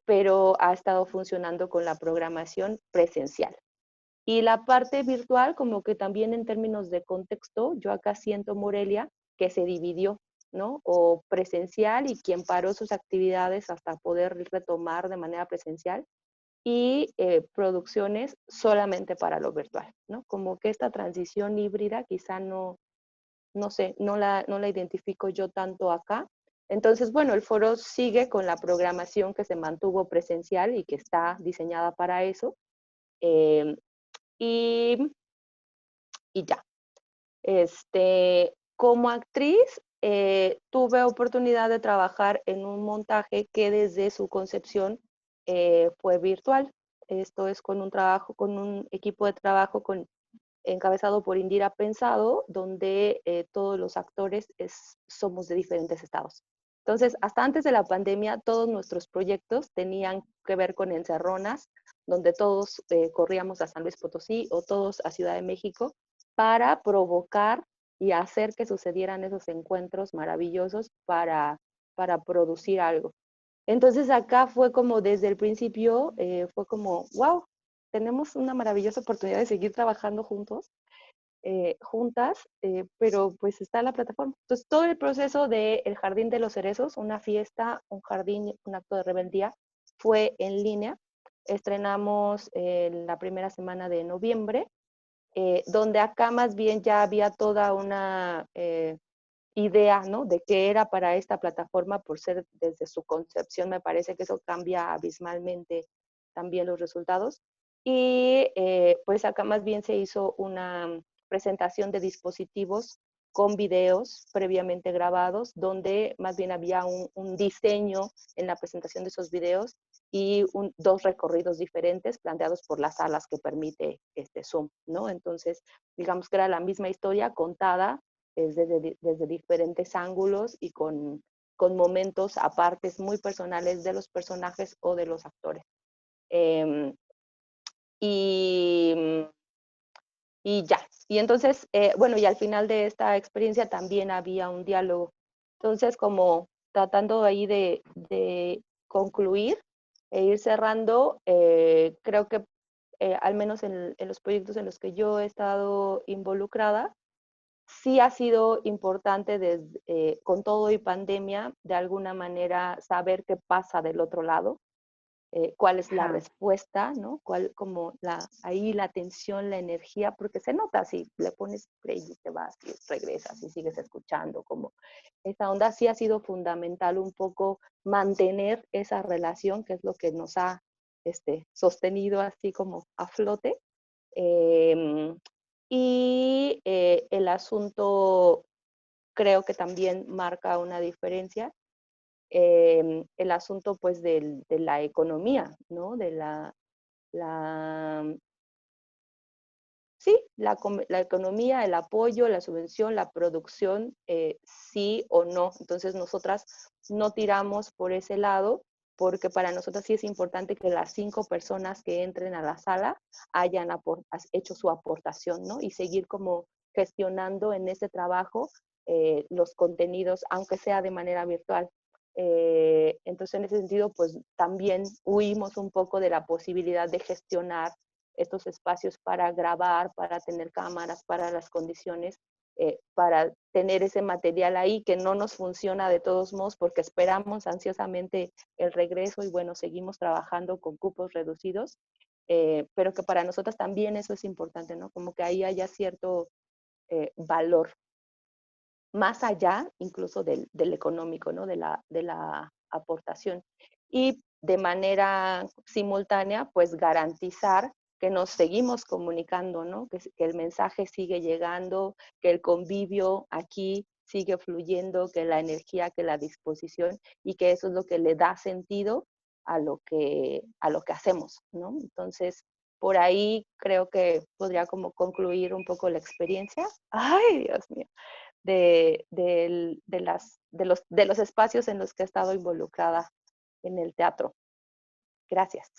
pero ha estado funcionando con la programación presencial. Y la parte virtual, como que también en términos de contexto, yo acá siento, Morelia, que se dividió, ¿no? O presencial y quien paró sus actividades hasta poder retomar de manera presencial, y producciones solamente para lo virtual, ¿no? Como que esta transición híbrida quizá no sé, no la identifico yo tanto acá. Entonces, bueno, el foro sigue con la programación que se mantuvo presencial y que está diseñada para eso. Eh, y, y ya. Como actriz, tuve oportunidad de trabajar en un montaje que desde su concepción fue virtual. Esto es con un equipo de trabajo encabezado por Indira Pensado, donde todos los actores somos de diferentes estados. Entonces, hasta antes de la pandemia, todos nuestros proyectos tenían que ver con encerronas, donde todos corríamos a San Luis Potosí o todos a Ciudad de México para provocar y hacer que sucedieran esos encuentros maravillosos para producir algo. Entonces acá fue como desde el principio, fue como, wow, tenemos una maravillosa oportunidad de seguir trabajando juntos, juntas, pero pues está la plataforma. Entonces todo el proceso de El Jardín de los Cerezos, una fiesta, un jardín, un acto de rebeldía, fue en línea. Estrenamos la primera semana de noviembre, donde acá más bien ya había toda una idea, ¿no? De qué era para esta plataforma por ser desde su concepción. Me parece que eso cambia abismalmente también los resultados. Y pues acá más bien se hizo una presentación de dispositivos con videos previamente grabados, donde más bien había un diseño en la presentación de esos videos y dos recorridos diferentes planteados por las salas que permite este Zoom, ¿no? Entonces, digamos que era la misma historia contada desde diferentes ángulos y con momentos apartes muy personales de los personajes o de los actores. Y, y ya. Y entonces, bueno, y al final de esta experiencia también había un diálogo. Entonces, como tratando ahí de concluir e ir cerrando, creo que al menos en los proyectos en los que yo he estado involucrada, sí ha sido importante con todo y pandemia, de alguna manera, saber qué pasa del otro lado, cuál es la respuesta, ¿no? Cuál, como ahí la atención, la energía, porque se nota si le pones play y te vas y regresas y sigues escuchando, como esa onda sí ha sido fundamental un poco mantener esa relación, que es lo que nos ha sostenido así como a flote. Y el asunto creo que también marca una diferencia, el asunto pues de la economía, ¿no? De sí, la economía, el apoyo, la subvención, la producción, sí o no. Entonces nosotras no tiramos por ese lado, porque para nosotras sí es importante que las 5 personas que entren a la sala hayan hecho su aportación, ¿no? Y seguir como gestionando en ese trabajo los contenidos, aunque sea de manera virtual. Entonces, en ese sentido, pues también huimos un poco de la posibilidad de gestionar estos espacios para grabar, para tener cámaras, para las condiciones, para tener ese material ahí que no nos funciona de todos modos porque esperamos ansiosamente el regreso y bueno, seguimos trabajando con cupos reducidos, pero que para nosotras también eso es importante, ¿no? Como que ahí haya cierto valor, más allá incluso del económico, ¿no? De la aportación. Y de manera simultánea, pues garantizar que nos seguimos comunicando, ¿no? Que el mensaje sigue llegando, que el convivio aquí sigue fluyendo, que la energía, que la disposición, y que eso es lo que le da sentido a lo que hacemos, ¿no? Entonces, por ahí creo que podría como concluir un poco la experiencia. Ay, Dios mío, de los espacios en los que he estado involucrada en el teatro. Gracias.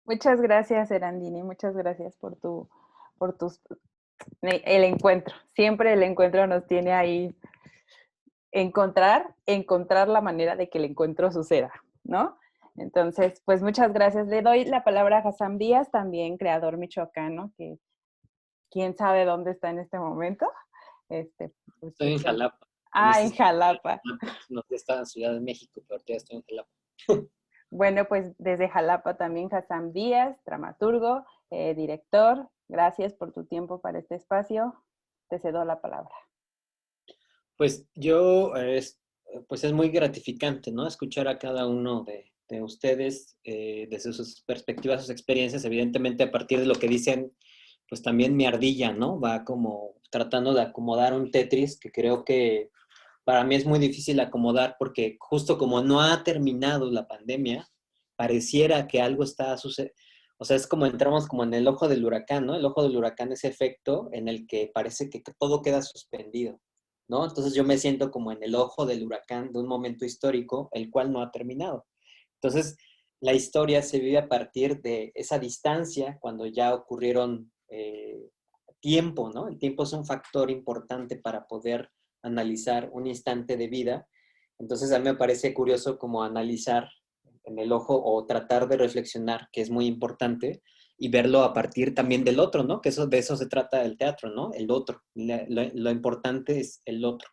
Muchas gracias, Erandini, muchas gracias el encuentro. Siempre el encuentro nos tiene ahí encontrar la manera de que el encuentro suceda, ¿no? Entonces, pues muchas gracias. Le doy la palabra a Hassan Díaz, también creador michoacano, que quién sabe dónde está en este momento. Pues, Estoy en Jalapa. En Jalapa. No estaba en Ciudad de México, pero ya estoy en Jalapa. Bueno, pues desde Jalapa también Hassan Díaz, dramaturgo, director. Gracias por tu tiempo para este espacio. Te cedo la palabra. Pues pues es muy gratificante, ¿no? Escuchar a cada uno de ustedes desde sus perspectivas, sus experiencias, evidentemente a partir de lo que dicen, pues también mi ardilla, ¿no? Va como tratando de acomodar un Tetris que creo que para mí es muy difícil acomodar porque justo como no ha terminado la pandemia, pareciera que algo está sucediendo. O sea, es como entramos como en el ojo del huracán, ¿no? El ojo del huracán es efecto en el que parece que todo queda suspendido, ¿no? Entonces yo me siento como en el ojo del huracán de un momento histórico, el cual no ha terminado. Entonces, la historia se vive a partir de esa distancia cuando ya ocurrieron tiempo, ¿no? El tiempo es un factor importante para poder analizar un instante de vida. Entonces a mí me parece curioso como analizar en el ojo o tratar de reflexionar, que es muy importante, y verlo a partir también del otro, ¿no? Que de eso se trata el teatro, ¿no? El otro. Lo importante es el otro.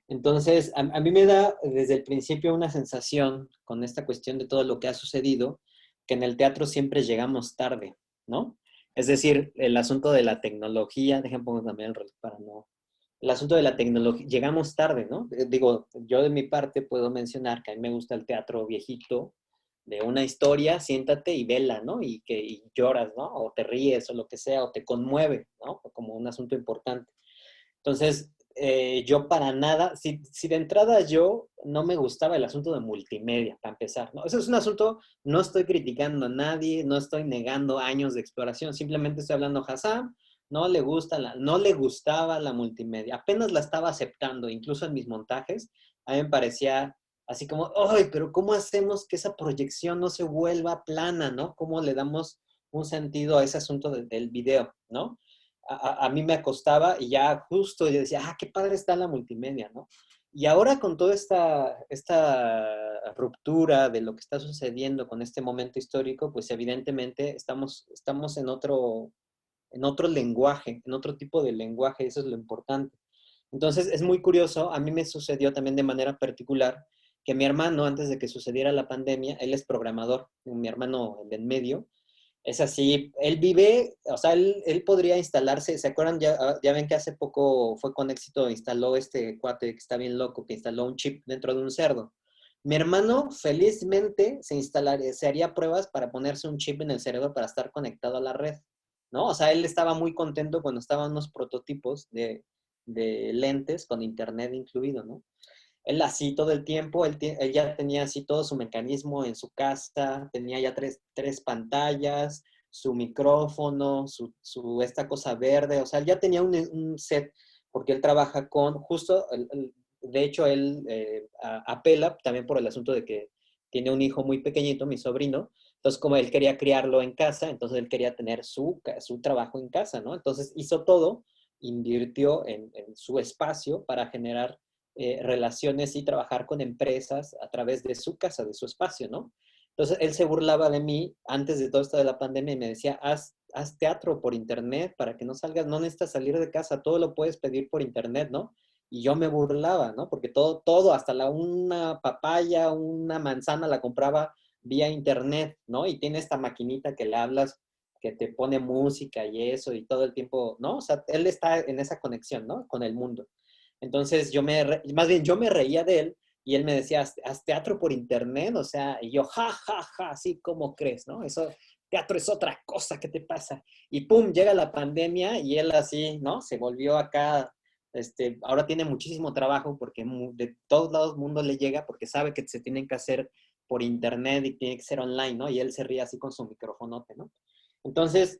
Entonces, a mí me da desde el principio una sensación con esta cuestión de todo lo que ha sucedido, que en el teatro siempre llegamos tarde, ¿no? Es decir, el asunto de la tecnología, dejen pongo también el reloj para no... El asunto de la tecnología, llegamos tarde, ¿no? Digo, yo de mi parte puedo mencionar que a mí me gusta el teatro viejito, de una historia, siéntate y vela, ¿no? Y lloras, ¿no? O te ríes o lo que sea, o te conmueve, ¿no? Como un asunto importante. Entonces, yo para nada, si de entrada yo no me gustaba el asunto de multimedia, para empezar, ¿no? Eso es un asunto, no estoy criticando a nadie, no estoy negando años de exploración, simplemente estoy hablando a Hassan, no le gustaba la multimedia, apenas la estaba aceptando, incluso en mis montajes, a mí me parecía así como, ¡ay, pero cómo hacemos que esa proyección no se vuelva plana, ¿no? ¿Cómo le damos un sentido a ese asunto del video, ¿no? A mí me costaba y ya justo yo decía, qué padre está la multimedia, ¿no? Y ahora con toda esta ruptura de lo que está sucediendo con este momento histórico, pues evidentemente estamos en otro lenguaje, en otro tipo de lenguaje, eso es lo importante. Entonces es muy curioso, a mí me sucedió también de manera particular que mi hermano, antes de que sucediera la pandemia, él es programador, mi hermano en medio, es así, él vive, o sea, él podría instalarse, ¿se acuerdan? Ya ven que hace poco fue con éxito, instaló este cuate que está bien loco, que instaló un chip dentro de un cerdo. Mi hermano felizmente se haría pruebas para ponerse un chip en el cerebro para estar conectado a la red, ¿no? O sea, él estaba muy contento cuando estaban unos prototipos de lentes con internet incluido, ¿no? Él así todo el tiempo, él ya tenía así todo su mecanismo en su casa, tenía ya tres pantallas, su micrófono, esta cosa verde, o sea, él ya tenía un set, porque él trabaja justo, de hecho, él apela también por el asunto de que tiene un hijo muy pequeñito, mi sobrino, entonces como él quería criarlo en casa, entonces él quería tener su trabajo en casa, ¿no? Entonces hizo todo, invirtió en su espacio para generar relaciones y trabajar con empresas a través de su casa, de su espacio, ¿no? Entonces, él se burlaba de mí antes de todo esto de la pandemia y me decía, haz haz teatro por internet para que no salgas, no necesitas salir de casa, todo lo puedes pedir por internet, ¿no? Y yo me burlaba, ¿no? Porque todo, hasta una papaya, una manzana la compraba vía internet, ¿no? Y tiene esta maquinita que le hablas, que te pone música y eso, y todo el tiempo, ¿no? O sea, él está en esa conexión, ¿no? Con el mundo. Entonces, más bien, yo me reía de él, y él me decía, haz teatro por internet, o sea, y yo, ja, ja, ja, así como crees, ¿no? Eso, teatro es otra cosa, ¿qué te pasa? Y pum, llega la pandemia y él así, ¿no? Se volvió acá, ahora tiene muchísimo trabajo porque de todos lados el mundo le llega porque sabe que se tienen que hacer por internet y tiene que ser online, ¿no? Y él se ríe así con su microfonote, ¿no? Entonces,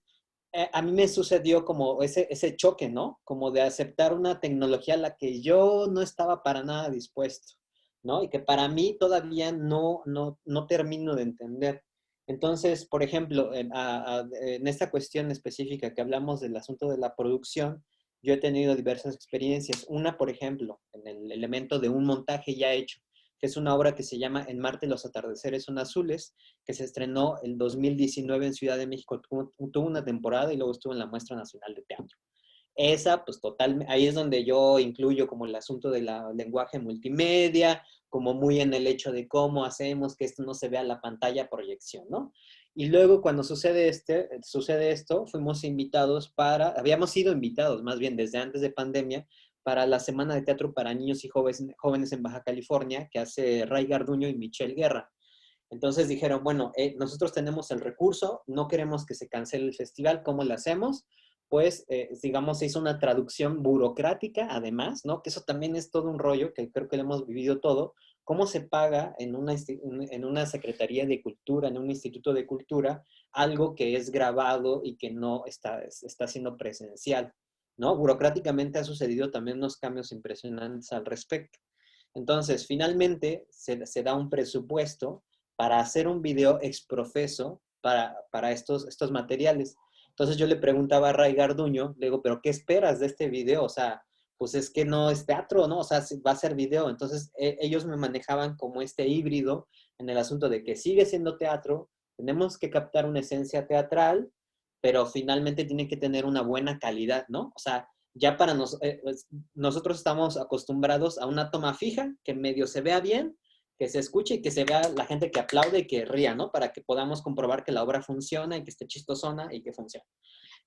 a mí me sucedió como ese choque, ¿no? Como de aceptar una tecnología a la que yo no estaba para nada dispuesto, ¿no? Y que para mí todavía no termino de entender. Entonces, por ejemplo, en esta cuestión específica que hablamos del asunto de la producción, yo he tenido diversas experiencias. Una, por ejemplo, en el elemento de un montaje ya hecho, que es una obra que se llama En Marte los atardeceres son azules, que se estrenó el 2019 en Ciudad de México. Tuvo una temporada y luego estuvo en la Muestra Nacional de Teatro. Esa, pues totalmente, ahí es donde yo incluyo como el asunto del lenguaje multimedia, como muy en el hecho de cómo hacemos que esto no se vea en la pantalla proyección, ¿no? Y luego cuando sucede esto, fuimos invitados habíamos sido invitados más bien desde antes de pandemia, para la Semana de Teatro para Niños y Jóvenes en Baja California, que hace Ray Garduño y Michelle Guerra. Entonces dijeron, bueno, nosotros tenemos el recurso, no queremos que se cancele el festival, ¿cómo lo hacemos? Pues, digamos, se hizo una traducción burocrática, además, ¿no? Que eso también es todo un rollo, que creo que lo hemos vivido todo. ¿Cómo se paga en una Secretaría de Cultura, en un Instituto de Cultura, algo que es grabado y que no está siendo presencial, ¿no? Burocráticamente ha sucedido también unos cambios impresionantes al respecto. Entonces, finalmente, se da un presupuesto para hacer un video exprofeso para estos materiales. Entonces yo le preguntaba a Ray Garduño, le digo, ¿pero qué esperas de este video? O sea, pues es que no es teatro, ¿no? O sea, va a ser video. Entonces ellos me manejaban como este híbrido en el asunto de que sigue siendo teatro, tenemos que captar una esencia teatral, pero finalmente tiene que tener una buena calidad, ¿no? O sea, ya para nosotros estamos acostumbrados a una toma fija, que medio se vea bien, que se escuche y que se vea la gente que aplaude y que ría, ¿no? Para que podamos comprobar que la obra funciona y que esté chistosona y que funciona.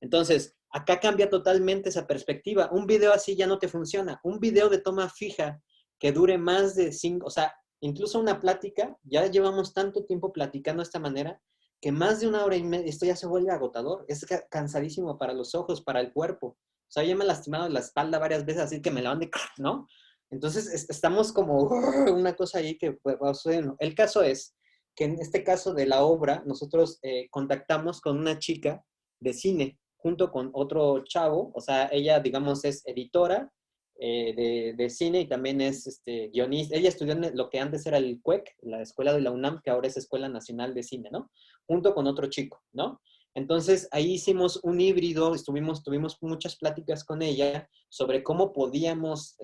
Entonces, acá cambia totalmente esa perspectiva. Un video así ya no te funciona. Un video de toma fija que dure más de 5, o sea, incluso una plática, ya llevamos tanto tiempo platicando de esta manera, que más de 1 hora y media, esto ya se vuelve agotador. Es cansadísimo para los ojos, para el cuerpo. O sea, ya me he lastimado la espalda varias veces, así que me la van de, ¿no? Entonces, estamos como una cosa ahí que va sucediendo. El caso es que en este caso de la obra, nosotros contactamos con una chica de cine, junto con otro chavo, o sea, ella, digamos, es editora de cine y también es guionista. Ella estudió en lo que antes era el CUEC, la escuela de la UNAM, que ahora es Escuela Nacional de Cine, ¿no? Junto con otro chico, ¿no? Entonces, ahí hicimos un híbrido, tuvimos muchas pláticas con ella sobre cómo podíamos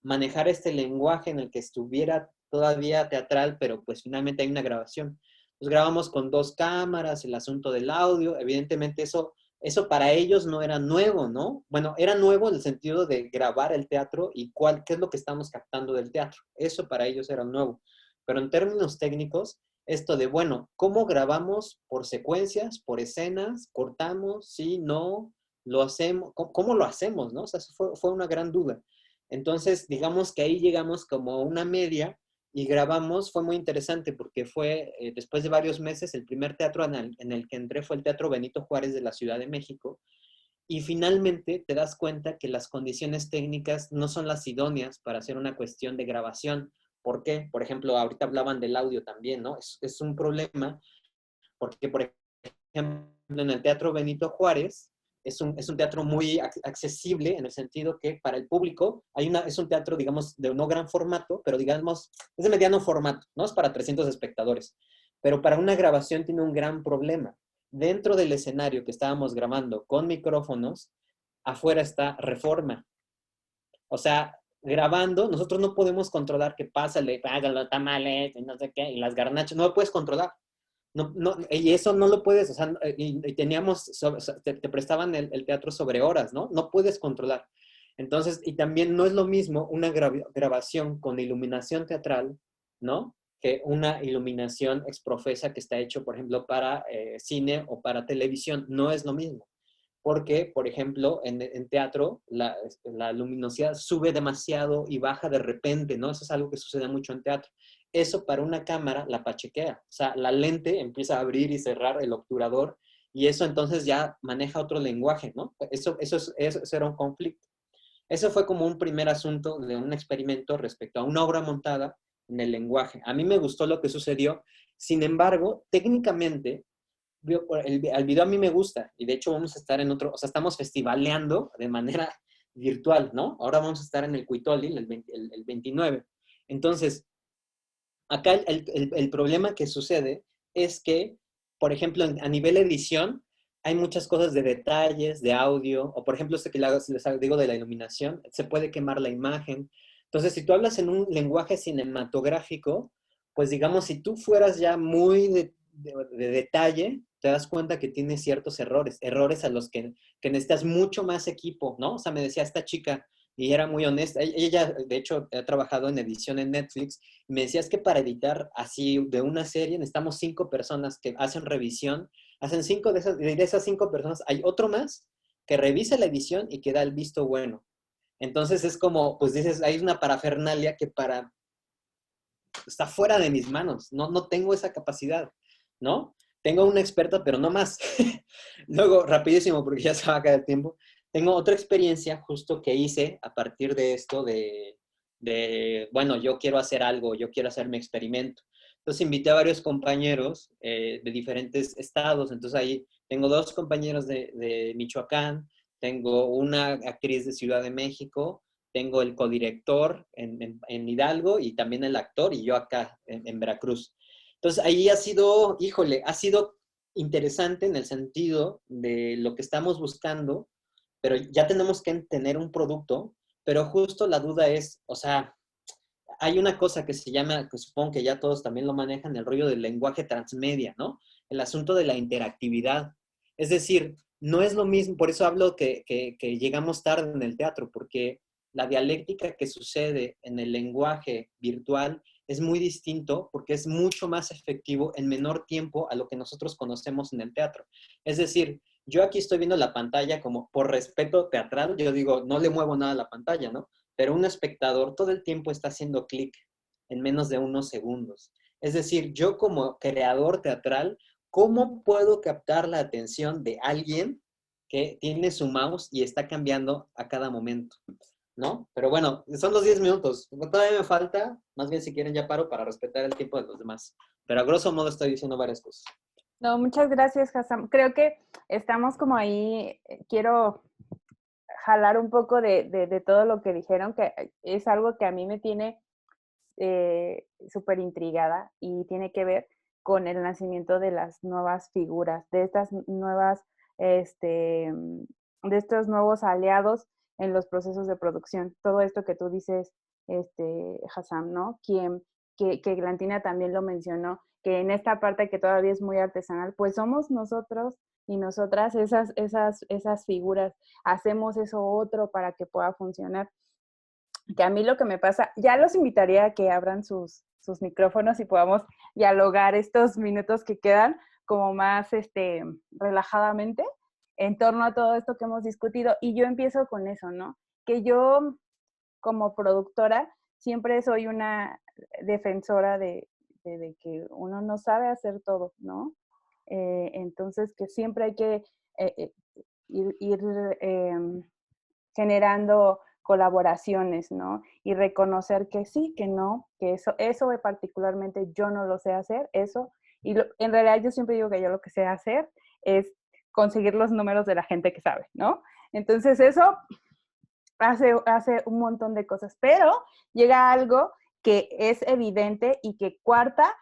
manejar este lenguaje en el que estuviera todavía teatral, pero pues finalmente hay una grabación. Pues grabamos con 2 cámaras, el asunto del audio, evidentemente eso para ellos no era nuevo, ¿no? Bueno, era nuevo en el sentido de grabar el teatro y qué es lo que estamos captando del teatro. Eso para ellos era nuevo. Pero en términos técnicos, esto de, bueno, ¿cómo grabamos por secuencias, por escenas? ¿Cortamos? ¿Sí? ¿No? ¿Lo hacemos? ¿Cómo lo hacemos? ¿No? O sea, fue una gran duda. Entonces, digamos que ahí llegamos como a una media y grabamos. Fue muy interesante porque fue, después de varios meses, el primer teatro en el que entré fue el Teatro Benito Juárez de la Ciudad de México. Y finalmente te das cuenta que las condiciones técnicas no son las idóneas para hacer una cuestión de grabación. ¿Por qué? Por ejemplo, ahorita hablaban del audio también, ¿no? Es un problema porque, por ejemplo, en el Teatro Benito Juárez es un teatro muy accesible en el sentido que para el público es un teatro, digamos, de no gran formato, pero digamos, es de mediano formato, ¿no? Es para 300 espectadores. Pero para una grabación tiene un gran problema. Dentro del escenario que estábamos grabando con micrófonos, afuera está Reforma. O sea, grabando, nosotros no podemos controlar que pásale, hágalo tamales, y no sé qué, y las garnachas, no lo puedes controlar. Y eso no lo puedes, o sea, y teníamos, te prestaban el teatro sobre horas, ¿no? No puedes controlar. Entonces, y también no es lo mismo una grabación con iluminación teatral, ¿no? Que una iluminación exprofesa que está hecho, por ejemplo, para cine o para televisión. No es lo mismo. Porque, por ejemplo, en teatro la luminosidad sube demasiado y baja de repente, ¿no? Eso es algo que sucede mucho en teatro. Eso para una cámara la pachequea. O sea, la lente empieza a abrir y cerrar el obturador y eso entonces ya maneja otro lenguaje, ¿no? Eso era un conflicto. Eso fue como un primer asunto de un experimento respecto a una obra montada en el lenguaje. A mí me gustó lo que sucedió. Sin embargo, técnicamente, el video a mí me gusta y de hecho vamos a estar en otro, o sea, estamos festivaleando de manera virtual, ¿no? Ahora vamos a estar en el Cuitoli el 29. Entonces, acá el problema que sucede es que, por ejemplo, a nivel edición, hay muchas cosas de detalles, de audio, o por ejemplo, que les digo de la iluminación, se puede quemar la imagen. Entonces, si tú hablas en un lenguaje cinematográfico, pues digamos, si tú fueras ya muy de detalle, te das cuenta que tiene ciertos errores a los que necesitas mucho más equipo, ¿no? O sea, me decía esta chica, y era muy honesta, ella de hecho ha trabajado en edición en Netflix, y me decía, es que para editar así de una serie necesitamos 5 personas que hacen revisión, hacen 5 de esas 5 personas, hay otro más que revisa la edición y que da el visto bueno. Entonces es como, pues dices, hay una parafernalia que está fuera de mis manos, no tengo esa capacidad, ¿no? Tengo una experta, pero no más. Luego, rapidísimo, porque ya se va a caer el tiempo, tengo otra experiencia justo que hice a partir de esto bueno, yo quiero hacer algo, yo quiero hacer mi experimento. Entonces invité a varios compañeros de diferentes estados. Entonces ahí tengo 2 compañeros de Michoacán, tengo una actriz de Ciudad de México, tengo el codirector en Hidalgo y también el actor y yo acá en Veracruz. Entonces ahí ha sido, híjole, ha sido interesante en el sentido de lo que estamos buscando, pero ya tenemos que tener un producto, pero justo la duda es, o sea, hay una cosa que se llama, que supongo que ya todos también lo manejan, el rollo del lenguaje transmedia, ¿no? El asunto de la interactividad. Es decir, no es lo mismo, por eso hablo que llegamos tarde en el teatro, porque la dialéctica que sucede en el lenguaje virtual es muy distinto porque es mucho más efectivo en menor tiempo a lo que nosotros conocemos en el teatro. Es decir, yo aquí estoy viendo la pantalla como por respeto teatral, yo digo, no le muevo nada a la pantalla, ¿no? Pero un espectador todo el tiempo está haciendo clic en menos de unos segundos. Es decir, yo como creador teatral, ¿cómo puedo captar la atención de alguien que tiene su mouse y está cambiando a cada momento? ¿No? Pero bueno, son los 10 minutos. Todavía me falta, más bien si quieren ya paro para respetar el tiempo de los demás. Pero a grosso modo estoy diciendo varias cosas. No, muchas gracias, Hassam. Creo que estamos como ahí, quiero jalar un poco de todo lo que dijeron, que es algo que a mí me tiene súper intrigada y tiene que ver con el nacimiento de las nuevas figuras, de estas nuevas, de estos nuevos aliados en los procesos de producción. Todo esto que tú dices, Hassam, ¿no? Que Glantina también lo mencionó, que en esta parte que todavía es muy artesanal, pues somos nosotros y nosotras esas figuras, hacemos eso otro para que pueda funcionar. Que a mí lo que me pasa, ya los invitaría a que abran sus micrófonos y podamos dialogar estos minutos que quedan como más relajadamente en torno a todo esto que hemos discutido. Y yo empiezo con eso, ¿no? Que yo como productora siempre soy una defensora de que uno no sabe hacer todo, ¿no? Entonces que siempre hay que ir generando colaboraciones, ¿no? Y reconocer que sí, que no, que eso particularmente yo no lo sé hacer, eso. Y en realidad yo siempre digo que yo lo que sé hacer es conseguir los números de la gente que sabe, ¿no? Entonces eso hace un montón de cosas, pero llega algo que es evidente y que cuarta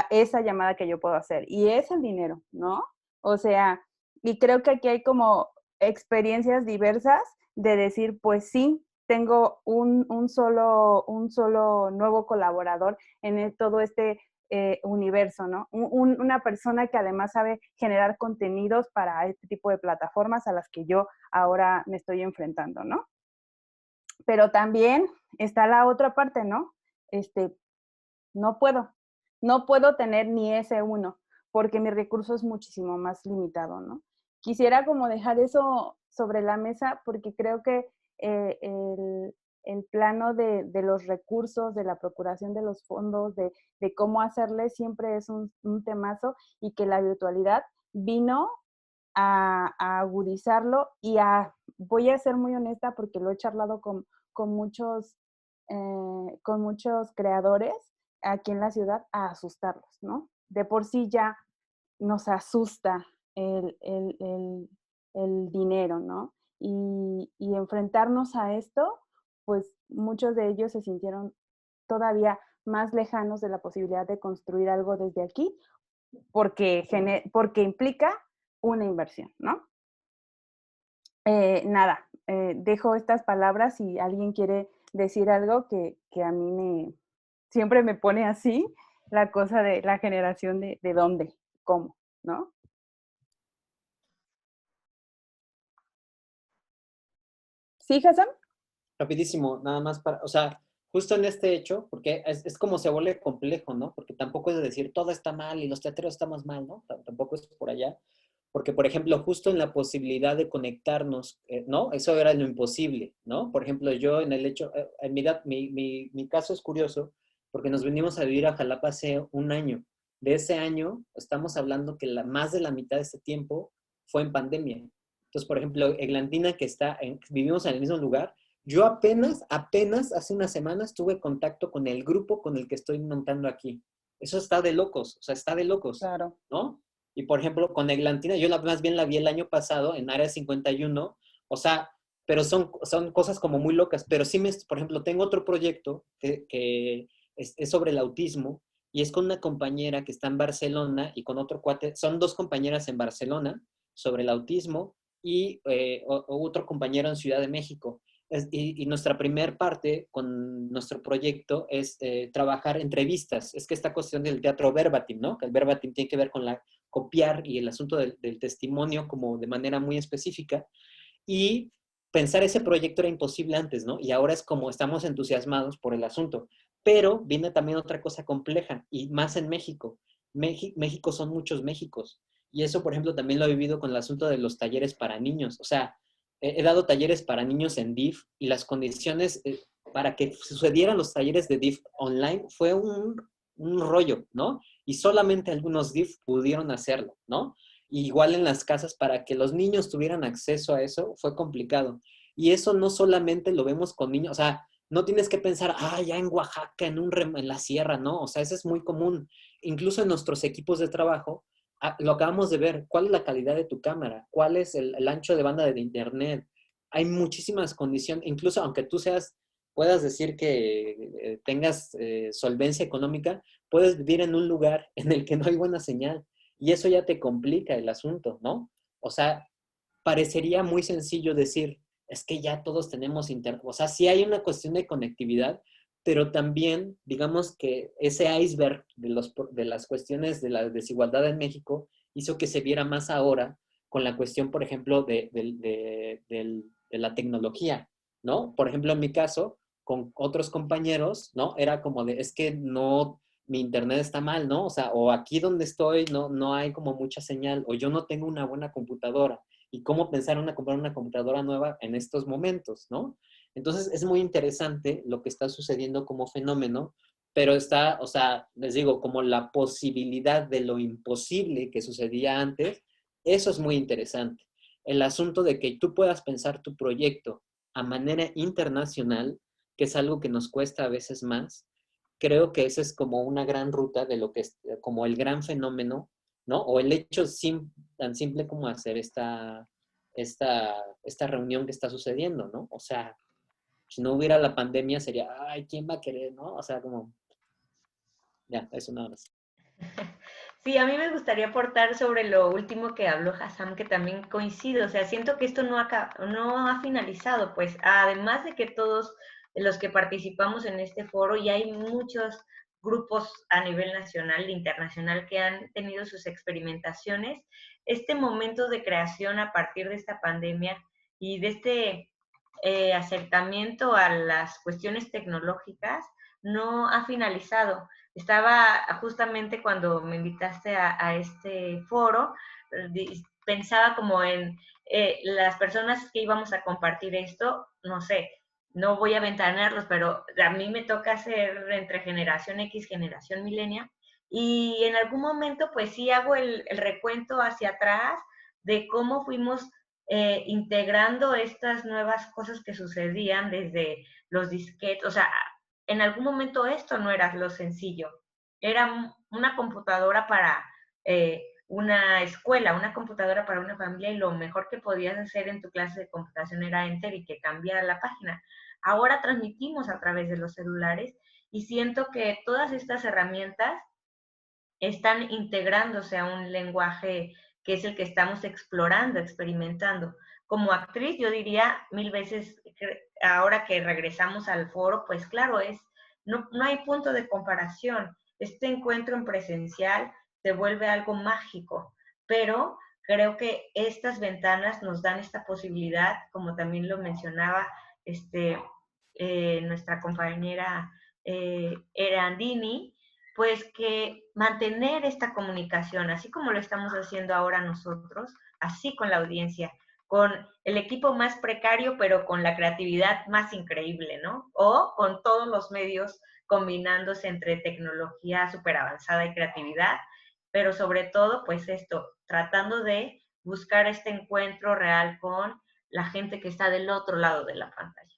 esa llamada que yo puedo hacer, y es el dinero, ¿no? O sea, y creo que aquí hay como experiencias diversas de decir, pues sí, tengo un solo nuevo colaborador en todo este universo, ¿no? Una persona que además sabe generar contenidos para este tipo de plataformas a las que yo ahora me estoy enfrentando, ¿no? Pero también está la otra parte, ¿no? No puedo tener ni ese uno, porque mi recurso es muchísimo más limitado, ¿no? Quisiera como dejar eso sobre la mesa porque creo que el plano de los recursos, de la procuración de los fondos, de cómo hacerle, siempre es un temazo y que la virtualidad vino a agudizarlo y voy a ser muy honesta porque lo he charlado con muchos creadores aquí en la ciudad a asustarlos, ¿no? De por sí ya nos asusta el dinero, ¿no? Y enfrentarnos a esto, pues muchos de ellos se sintieron todavía más lejanos de la posibilidad de construir algo desde aquí, porque implica una inversión, ¿no? Nada, dejo estas palabras si alguien quiere decir algo que a mí siempre me pone así, la cosa de la generación de dónde, cómo, ¿no? ¿Sí, Hassan? Rapidísimo, nada más para, o sea, justo en este hecho, porque es como se vuelve complejo, ¿no? Porque tampoco es de decir todo está mal y los teatreros estamos mal, ¿no? Tampoco es por allá. Porque, por ejemplo, justo en la posibilidad de conectarnos, ¿no? Eso era lo imposible, ¿no? Por ejemplo, yo en el hecho, en mi caso es curioso, porque nos venimos a vivir a Jalapa hace un año. De ese año, estamos hablando que más de la mitad de ese tiempo fue en pandemia. Entonces, por ejemplo, Eglantina, vivimos en el mismo lugar, yo apenas hace una semana estuve contacto con el grupo con el que estoy montando aquí. Eso está de locos, o sea, está de locos, Claro. ¿no? Y por ejemplo, con Eglantina, yo más bien la vi el año pasado en Área 51, o sea, pero son cosas como muy locas. Pero sí, por ejemplo, tengo otro proyecto que es sobre el autismo y es con una compañera que está en Barcelona y con otro cuate, son dos compañeras en Barcelona sobre el autismo y otro compañero en Ciudad de México. Y nuestra primer parte con nuestro proyecto es trabajar entrevistas. Es que esta cuestión del teatro verbatim, ¿no? Que el verbatim tiene que ver con copiar y el asunto del testimonio como de manera muy específica. Y pensar ese proyecto era imposible antes, ¿no? Y ahora es como estamos entusiasmados por el asunto. Pero viene también otra cosa compleja, y más en México. México son muchos Méxicos. Y eso, por ejemplo, también lo he vivido con el asunto de los talleres para niños. O sea, he dado talleres para niños en DIF y las condiciones para que sucedieran los talleres de DIF online fue un rollo, ¿no? Y solamente algunos DIF pudieron hacerlo, ¿no? Y igual en las casas para que los niños tuvieran acceso a eso fue complicado. Y eso no solamente lo vemos con niños, o sea, no tienes que pensar, ya en Oaxaca, en la sierra, ¿no? O sea, eso es muy común. Incluso en nuestros equipos de trabajo, lo acabamos de ver, ¿cuál es la calidad de tu cámara? ¿Cuál es el ancho de banda de internet? Hay muchísimas condiciones, incluso aunque tú puedas decir que tengas solvencia económica, puedes vivir en un lugar en el que no hay buena señal y eso ya te complica el asunto, ¿no? O sea, parecería muy sencillo decir, es que ya todos tenemos internet, o sea, sí hay una cuestión de conectividad, pero también, digamos que ese iceberg de las cuestiones de la desigualdad en México hizo que se viera más ahora con la cuestión, por ejemplo, de la tecnología, ¿no? Por ejemplo, en mi caso, con otros compañeros, ¿no? Era como es que no, mi internet está mal, ¿no? O sea, o aquí donde estoy no hay como mucha señal, o yo no tengo una buena computadora. ¿Y cómo pensar en comprar una computadora nueva en estos momentos, ¿no? Entonces, es muy interesante lo que está sucediendo como fenómeno, pero o sea, les digo, como la posibilidad de lo imposible que sucedía antes, eso es muy interesante. El asunto de que tú puedas pensar tu proyecto a manera internacional, que es algo que nos cuesta a veces más, creo que esa es como una gran ruta de lo que es como el gran fenómeno, ¿no? O el hecho tan simple como hacer esta reunión que está sucediendo, ¿no? O sea, si no hubiera la pandemia sería, ay, ¿quién va a querer, no? O sea, como, ya, eso nada más. Sí, a mí me gustaría aportar sobre lo último que habló Hassam, que también coincido, o sea, siento que esto no ha finalizado, pues además de que todos los que participamos en este foro, y hay muchos grupos a nivel nacional e internacional que han tenido sus experimentaciones, este momento de creación a partir de esta pandemia y de este acercamiento a las cuestiones tecnológicas no ha finalizado. Estaba justamente cuando me invitaste a este foro, pensaba como en las personas que íbamos a compartir esto, no sé, no voy a ventanearlos, pero a mí me toca ser entre generación X, generación millennial, y en algún momento pues sí hago el recuento hacia atrás de cómo fuimos integrando estas nuevas cosas que sucedían desde los disquetes, o sea, en algún momento esto no era lo sencillo, era una computadora para una escuela, una computadora para una familia y lo mejor que podías hacer en tu clase de computación era enter y que cambiara la página. Ahora transmitimos a través de los celulares y siento que todas estas herramientas están integrándose a un lenguaje que es el que estamos explorando, experimentando. Como actriz, yo diría 1000 veces, ahora que regresamos al foro, pues claro, no hay punto de comparación. Este encuentro en presencial se vuelve algo mágico, pero creo que estas ventanas nos dan esta posibilidad, como también lo mencionaba nuestra compañera Erandini, pues que mantener esta comunicación, así como lo estamos haciendo ahora nosotros, así con la audiencia, con el equipo más precario, pero con la creatividad más increíble, ¿no? O con todos los medios combinándose entre tecnología súper avanzada y creatividad, pero sobre todo, pues esto, tratando de buscar este encuentro real con la gente que está del otro lado de la pantalla.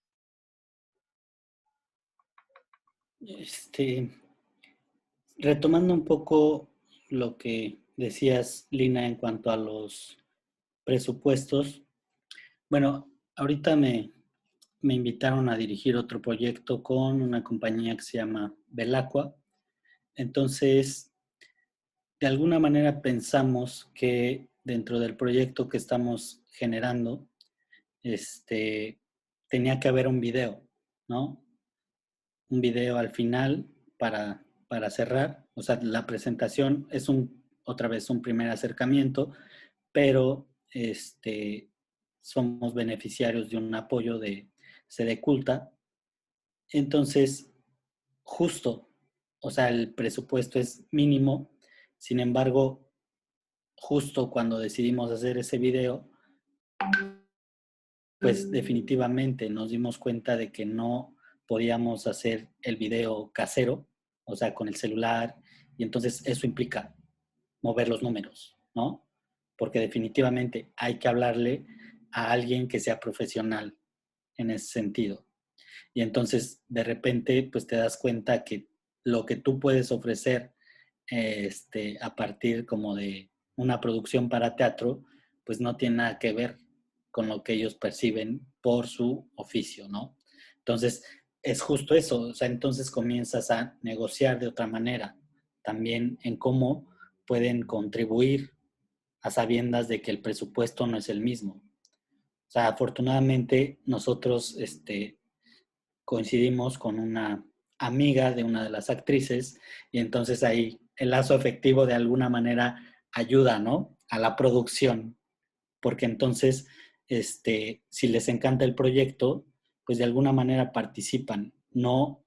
Retomando un poco lo que decías, Lina, en cuanto a los presupuestos, bueno, ahorita me invitaron a dirigir otro proyecto con una compañía que se llama Belacqua. Entonces, de alguna manera pensamos que dentro del proyecto que estamos generando, tenía que haber un video, ¿no? Un video al final para cerrar. O sea, la presentación es otra vez un primer acercamiento, pero somos beneficiarios de un apoyo de Sedeculta. Entonces, justo, o sea, el presupuesto es mínimo. Sin embargo, justo cuando decidimos hacer ese video, pues definitivamente nos dimos cuenta de que no podíamos hacer el video casero, o sea, con el celular, y entonces eso implica mover los números, ¿no? Porque definitivamente hay que hablarle a alguien que sea profesional en ese sentido. Y entonces, de repente, pues te das cuenta que lo que tú puedes ofrecer a partir como de una producción para teatro, pues no tiene nada que ver con lo que ellos perciben por su oficio, ¿no? Entonces, es justo eso, o sea, entonces comienzas a negociar de otra manera también en cómo pueden contribuir a sabiendas de que el presupuesto no es el mismo. O sea, afortunadamente nosotros coincidimos con una amiga de una de las actrices y entonces ahí el lazo afectivo de alguna manera ayuda, ¿no? A la producción, porque entonces, si les encanta el proyecto, pues de alguna manera participan, no,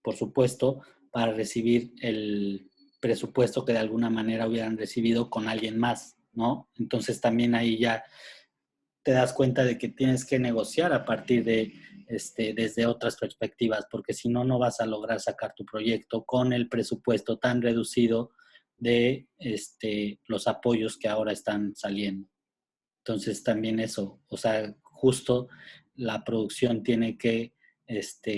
por supuesto, para recibir el presupuesto que de alguna manera hubieran recibido con alguien más, ¿no? Entonces también ahí ya te das cuenta de que tienes que negociar a partir de desde otras perspectivas, porque si no, no vas a lograr sacar tu proyecto con el presupuesto tan reducido de los apoyos que ahora están saliendo. Entonces también eso, o sea, justo la producción tiene que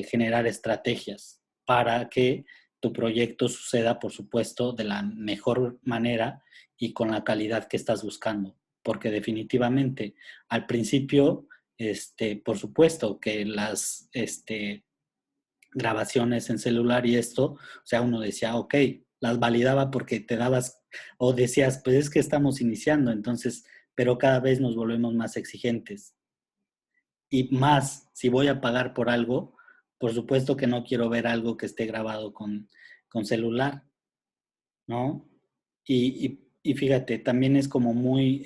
generar estrategias para que tu proyecto suceda, por supuesto, de la mejor manera y con la calidad que estás buscando. Porque definitivamente al principio, por supuesto que las grabaciones en celular y esto, o sea, uno decía, ok, las validaba porque te dabas, o decías, pues es que estamos iniciando, entonces, pero cada vez nos volvemos más exigentes. Y más, si voy a pagar por algo, por supuesto que no quiero ver algo que esté grabado con con celular, ¿no? Y fíjate, también es como muy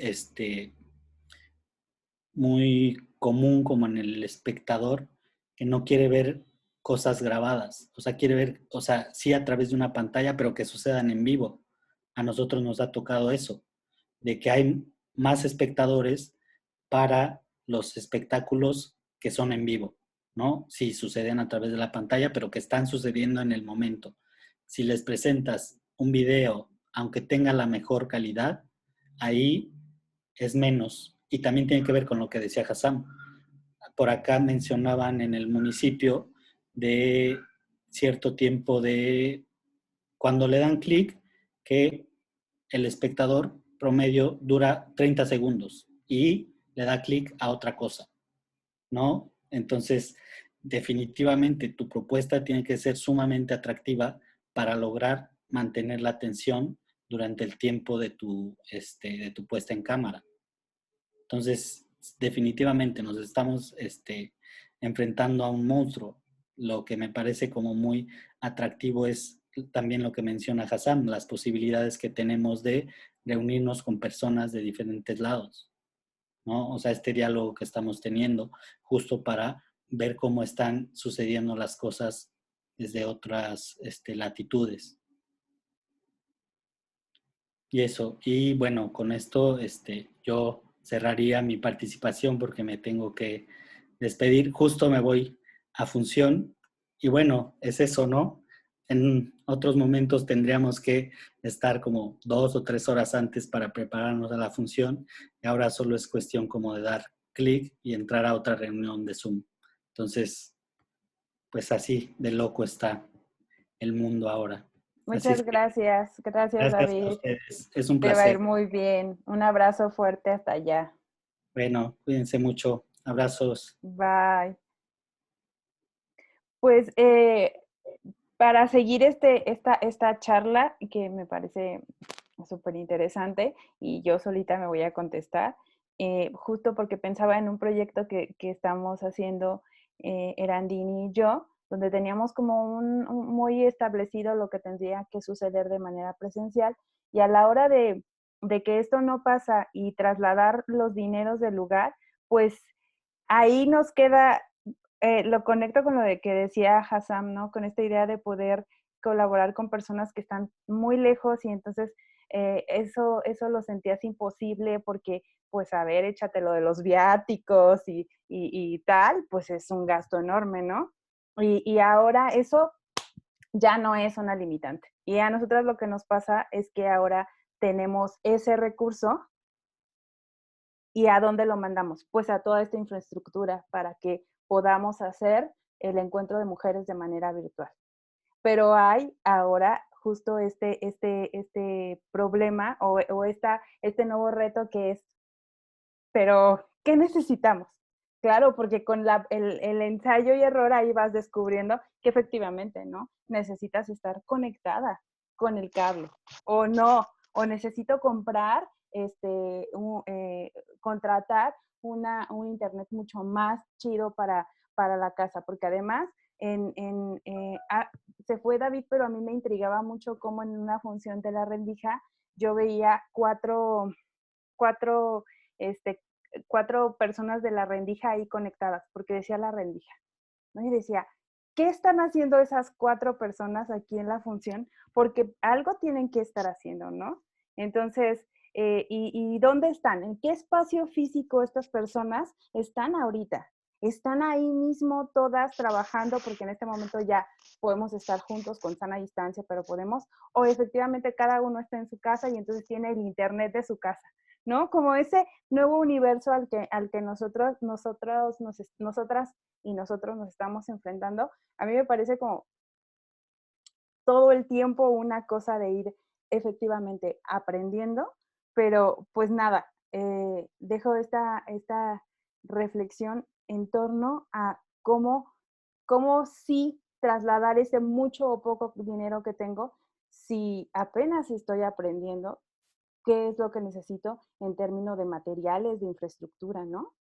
común como en el espectador que no quiere ver cosas grabadas, o sea, quiere ver, o sea, sí a través de una pantalla, pero que sucedan en vivo. A nosotros nos ha tocado eso, de que hay más espectadores para los espectáculos que son en vivo, ¿no? Sí, suceden a través de la pantalla, pero que están sucediendo en el momento. Si les presentas un video, aunque tenga la mejor calidad, ahí es menos. Y también tiene que ver con lo que decía Hassam. Por acá mencionaban en el municipio de cierto tiempo de cuando le dan clic que el espectador promedio dura 30 segundos y le da clic a otra cosa, ¿no? Entonces, definitivamente tu propuesta tiene que ser sumamente atractiva para lograr mantener la atención durante el tiempo de tu puesta en cámara. Entonces, definitivamente nos estamos enfrentando a un monstruo. Lo que me parece como muy atractivo es también lo que menciona Hassam, las posibilidades que tenemos de reunirnos con personas de diferentes lados, ¿no? O sea, este diálogo que estamos teniendo justo para ver cómo están sucediendo las cosas desde otras latitudes. Y eso, y bueno, con esto yo cerraría mi participación porque me tengo que despedir. Justo me voy a función y bueno, es eso, ¿no? En otros momentos tendríamos que estar como 2 o 3 horas antes para prepararnos a la función y ahora solo es cuestión como de dar clic y entrar a otra reunión de Zoom. Entonces, pues así de loco está el mundo ahora. Así es Muchas que gracias. Gracias, gracias a David. ustedes. Es un Te va a ir placer. muy bien. Un abrazo fuerte hasta allá. Bueno, cuídense mucho. Abrazos. Bye. Pues para seguir esta charla, que me parece súper interesante, y yo solita me voy a contestar, justo porque pensaba en un proyecto que estamos haciendo Erandini y yo, donde teníamos como muy establecido lo que tendría que suceder de manera presencial, y a la hora de que esto no pasa y trasladar los dineros del lugar, pues ahí nos queda lo conecto con lo de que decía Hassam, ¿no? Con esta idea de poder colaborar con personas que están muy lejos y entonces eso lo sentías imposible porque, pues, a ver, échate lo de los viáticos y tal, pues es un gasto enorme, ¿no? Y ahora eso ya no es una limitante. Y a nosotros lo que nos pasa es que ahora tenemos ese recurso. ¿Y a dónde lo mandamos? Pues a toda esta infraestructura para que podamos hacer el encuentro de mujeres de manera virtual. Pero hay ahora justo este problema o este nuevo reto que es, pero ¿qué necesitamos? Claro, porque con el ensayo y error ahí vas descubriendo que efectivamente, ¿no? Necesitas estar conectada con el cable o no, o necesito comprar, contratar un internet mucho más chido para la casa, porque además se fue David, pero a mí me intrigaba mucho cómo en una función de la rendija yo veía cuatro este, 4 personas de la rendija ahí conectadas, porque decía la rendija, ¿no? Y decía, ¿qué están haciendo esas 4 personas aquí en la función? Porque algo tienen que estar haciendo, ¿no? Entonces, ¿y dónde están? ¿En qué espacio físico estas personas están ahorita? ¿Están ahí mismo todas trabajando? Porque en este momento ya podemos estar juntos con sana distancia, pero podemos, o efectivamente cada uno está en su casa y entonces tiene el internet de su casa, ¿no? Como ese nuevo universo al que nosotras y nosotros nos estamos enfrentando, a mí me parece como todo el tiempo una cosa de ir efectivamente aprendiendo, pero pues nada, dejo esta reflexión en torno a cómo sí trasladar ese mucho o poco dinero que tengo si apenas estoy aprendiendo qué es lo que necesito en términos de materiales, de infraestructura, ¿no?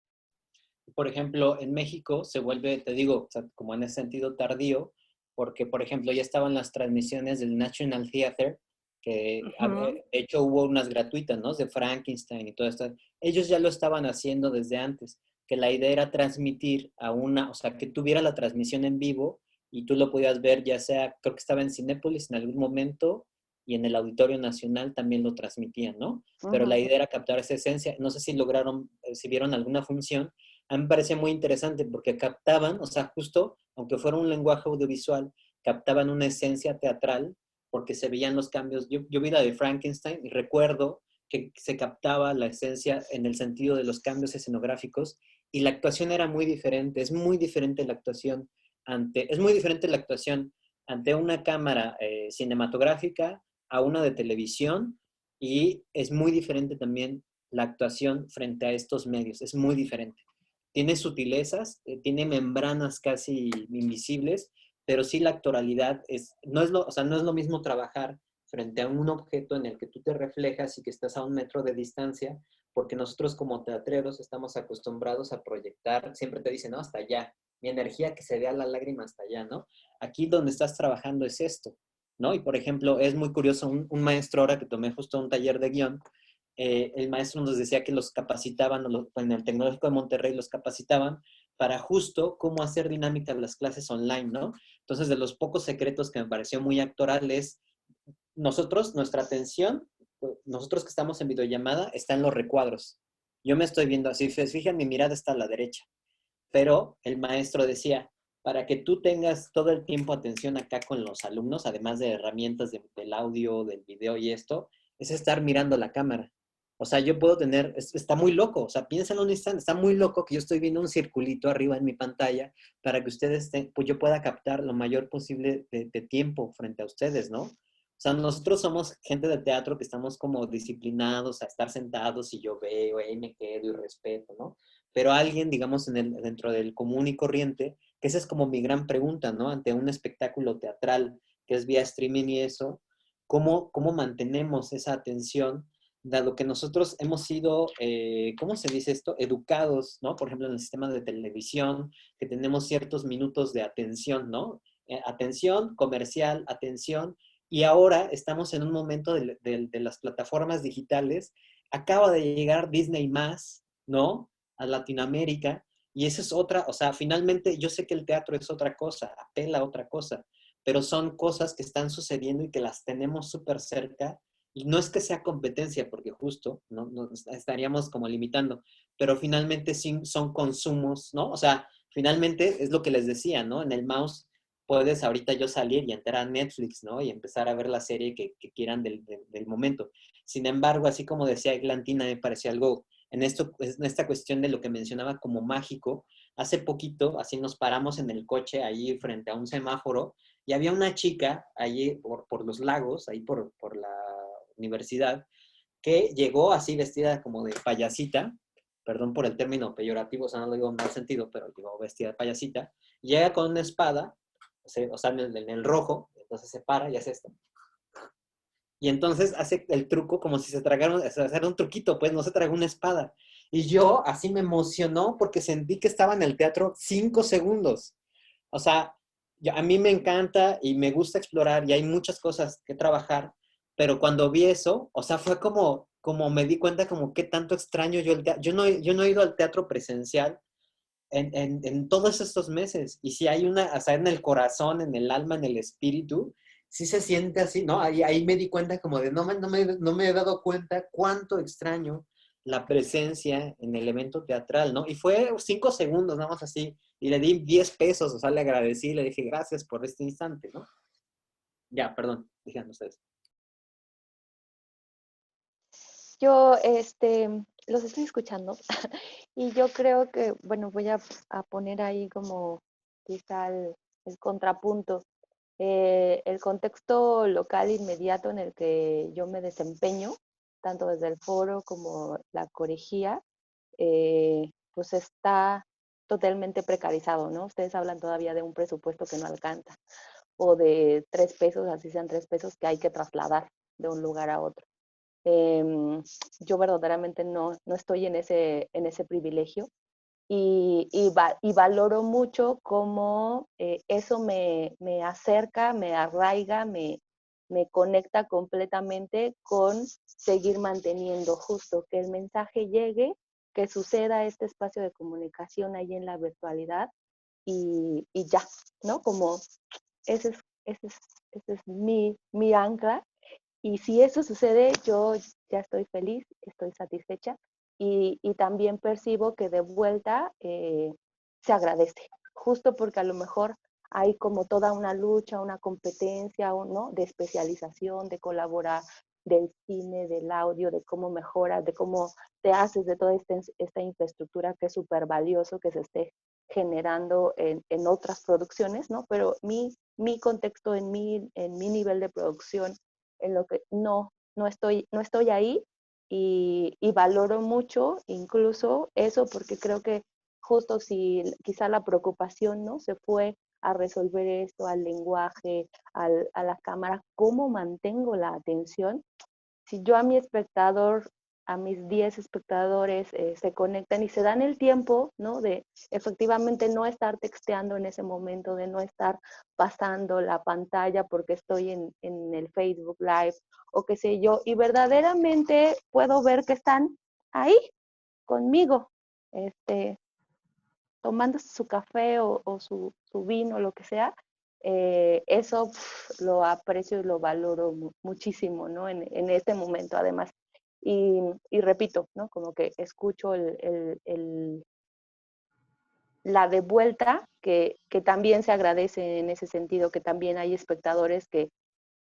Por ejemplo, en México se vuelve, te digo, o sea, como en ese sentido tardío, porque, por ejemplo, ya estaban las transmisiones del National Theatre, que de hecho hubo unas gratuitas, ¿no? De Frankenstein y todo esto. Ellos ya lo estaban haciendo desde antes, que la idea era transmitir o sea, que tuviera la transmisión en vivo y tú lo podías ver, ya sea, creo que estaba en Cinépolis en algún momento y en el Auditorio Nacional también lo transmitían, ¿no? Pero la idea era captar esa esencia. No sé si lograron, si vieron alguna función. A mí me parece muy interesante porque captaban, o sea, justo, aunque fuera un lenguaje audiovisual, captaban una esencia teatral porque se veían los cambios. Yo vi la de Frankenstein y recuerdo que se captaba la esencia en el sentido de los cambios escenográficos y la actuación era muy diferente. Es muy diferente la actuación ante una cámara cinematográfica a una de televisión y es muy diferente también la actuación frente a estos medios. Es muy diferente. Tiene sutilezas, tiene membranas casi invisibles, pero sí la actoralidad o sea, no es lo mismo trabajar frente a un objeto en el que tú te reflejas y que estás a 1 metro de distancia, porque nosotros como teatreros estamos acostumbrados a proyectar, siempre te dicen, no, hasta allá, mi energía que se vea la lágrima hasta allá, ¿no? Aquí donde estás trabajando es esto, ¿no? Y por ejemplo, es muy curioso, un maestro ahora que tomé justo un taller de guión, el maestro nos decía que los capacitaban, en el Tecnológico de Monterrey los capacitaban para justo cómo hacer dinámicas las clases online, ¿no? Entonces, de los pocos secretos que me pareció muy actoral es, nuestra atención, nosotros que estamos en videollamada, está en los recuadros. Yo me estoy viendo así, se fijan, mi mirada está a la derecha. Pero el maestro decía, para que tú tengas todo el tiempo atención acá con los alumnos, además de herramientas del audio, del video y esto, es estar mirando la cámara. O sea, yo puedo está muy loco, o sea, piénsalo un instante, está muy loco que yo estoy viendo un circulito arriba en mi pantalla para que ustedes, pues yo pueda captar lo mayor posible de tiempo frente a ustedes, ¿no? O sea, nosotros somos gente de teatro que estamos como disciplinados a estar sentados y yo veo, y me quedo y respeto, ¿no? Pero alguien, digamos, dentro del común y corriente, que esa es como mi gran pregunta, ¿no? Ante un espectáculo teatral que es vía streaming y eso, ¿cómo mantenemos esa atención, dado que nosotros hemos sido, ¿cómo se dice esto? Educados, ¿no? Por ejemplo, en el sistema de televisión, que tenemos ciertos minutos de atención, ¿no? Atención comercial, atención, y ahora estamos en un momento de las plataformas digitales. Acaba de llegar Disney+, ¿no? A Latinoamérica, y esa es otra, o sea, finalmente yo sé que el teatro es otra cosa, apela a otra cosa, pero son cosas que están sucediendo y que las tenemos súper cerca, y no es que sea competencia, porque justo no estaríamos como limitando, pero finalmente sí son consumos, ¿no? O sea, finalmente es lo que les decía, ¿no? En el mouse puedes ahorita yo salir y entrar a Netflix, ¿no? Y empezar a ver la serie que quieran del momento. Sin embargo, así como decía Eglantina, me parecía algo en esta cuestión de lo que mencionaba como mágico. Hace poquito, así nos paramos en el coche ahí frente a un semáforo y había una chica allí por los lagos, ahí por la universidad, que llegó así vestida como de payasita, perdón por el término peyorativo, o sea, no lo digo en mal sentido, pero digo vestida de payasita, llega con una espada, o sea, en el rojo, entonces se para y hace esto. Y entonces hace el truco como si se tragara, hacer un truquito, pues no se tragó una espada. Y yo así me emocionó porque sentí que estaba en el teatro 5 segundos. O sea, a mí me encanta y me gusta explorar y hay muchas cosas que trabajar, pero cuando vi eso, o sea, fue como me di cuenta como qué tanto extraño yo el teatro. Yo no he ido al teatro presencial en todos estos meses. Y si hay o sea, en el corazón, en el alma, en el espíritu, sí se siente así, ¿no? Ahí me di cuenta como de, no me he dado cuenta cuánto extraño la presencia en el evento teatral, ¿no? Y fue 5 segundos, nada más así, y le di 10 pesos, o sea, le agradecí, le dije, gracias por este instante, ¿no? Ya, perdón, digan ustedes. Yo, los estoy escuchando y yo creo que, bueno, voy a poner ahí como quizá el contrapunto. El contexto local inmediato en el que yo me desempeño, tanto desde el foro como la corejía, pues está totalmente precarizado, ¿no? Ustedes hablan todavía de un presupuesto que no alcanza o de 3 pesos, así sean 3 pesos que hay que trasladar de un lugar a otro. Yo verdaderamente no estoy en ese privilegio. y valoro mucho cómo eso me acerca, me arraiga, me conecta completamente con seguir manteniendo justo que el mensaje llegue, que suceda este espacio de comunicación ahí en la virtualidad y ya, ¿no? Como ese es, ese es, ese es mi ancla. Y si eso sucede, yo ya estoy feliz, estoy satisfecha y también percibo que de vuelta se agradece, justo porque a lo mejor hay como toda una lucha, una competencia, ¿no? De especialización, de colaborar, del cine, del audio, de cómo mejoras, de cómo te haces de toda esta infraestructura que es súper valioso que se esté generando en otras producciones, ¿no? Pero mi contexto en mi nivel de producción en lo que no estoy ahí y valoro mucho incluso eso porque creo que justo si quizá la preocupación no se fue a resolver esto, al lenguaje, a la cámara, ¿cómo mantengo la atención? Si yo a mi espectador, a mis 10 espectadores se conectan y se dan el tiempo, ¿no? De efectivamente no estar texteando en ese momento, de no estar pasando la pantalla porque estoy en el Facebook Live o qué sé yo, y verdaderamente puedo ver que están ahí conmigo, tomándose su café o su vino, lo que sea, eso lo aprecio y lo valoro muchísimo, ¿no? En este momento, además. Y repito, ¿no? Como que escucho la de vuelta, que también se agradece en ese sentido, que también hay espectadores que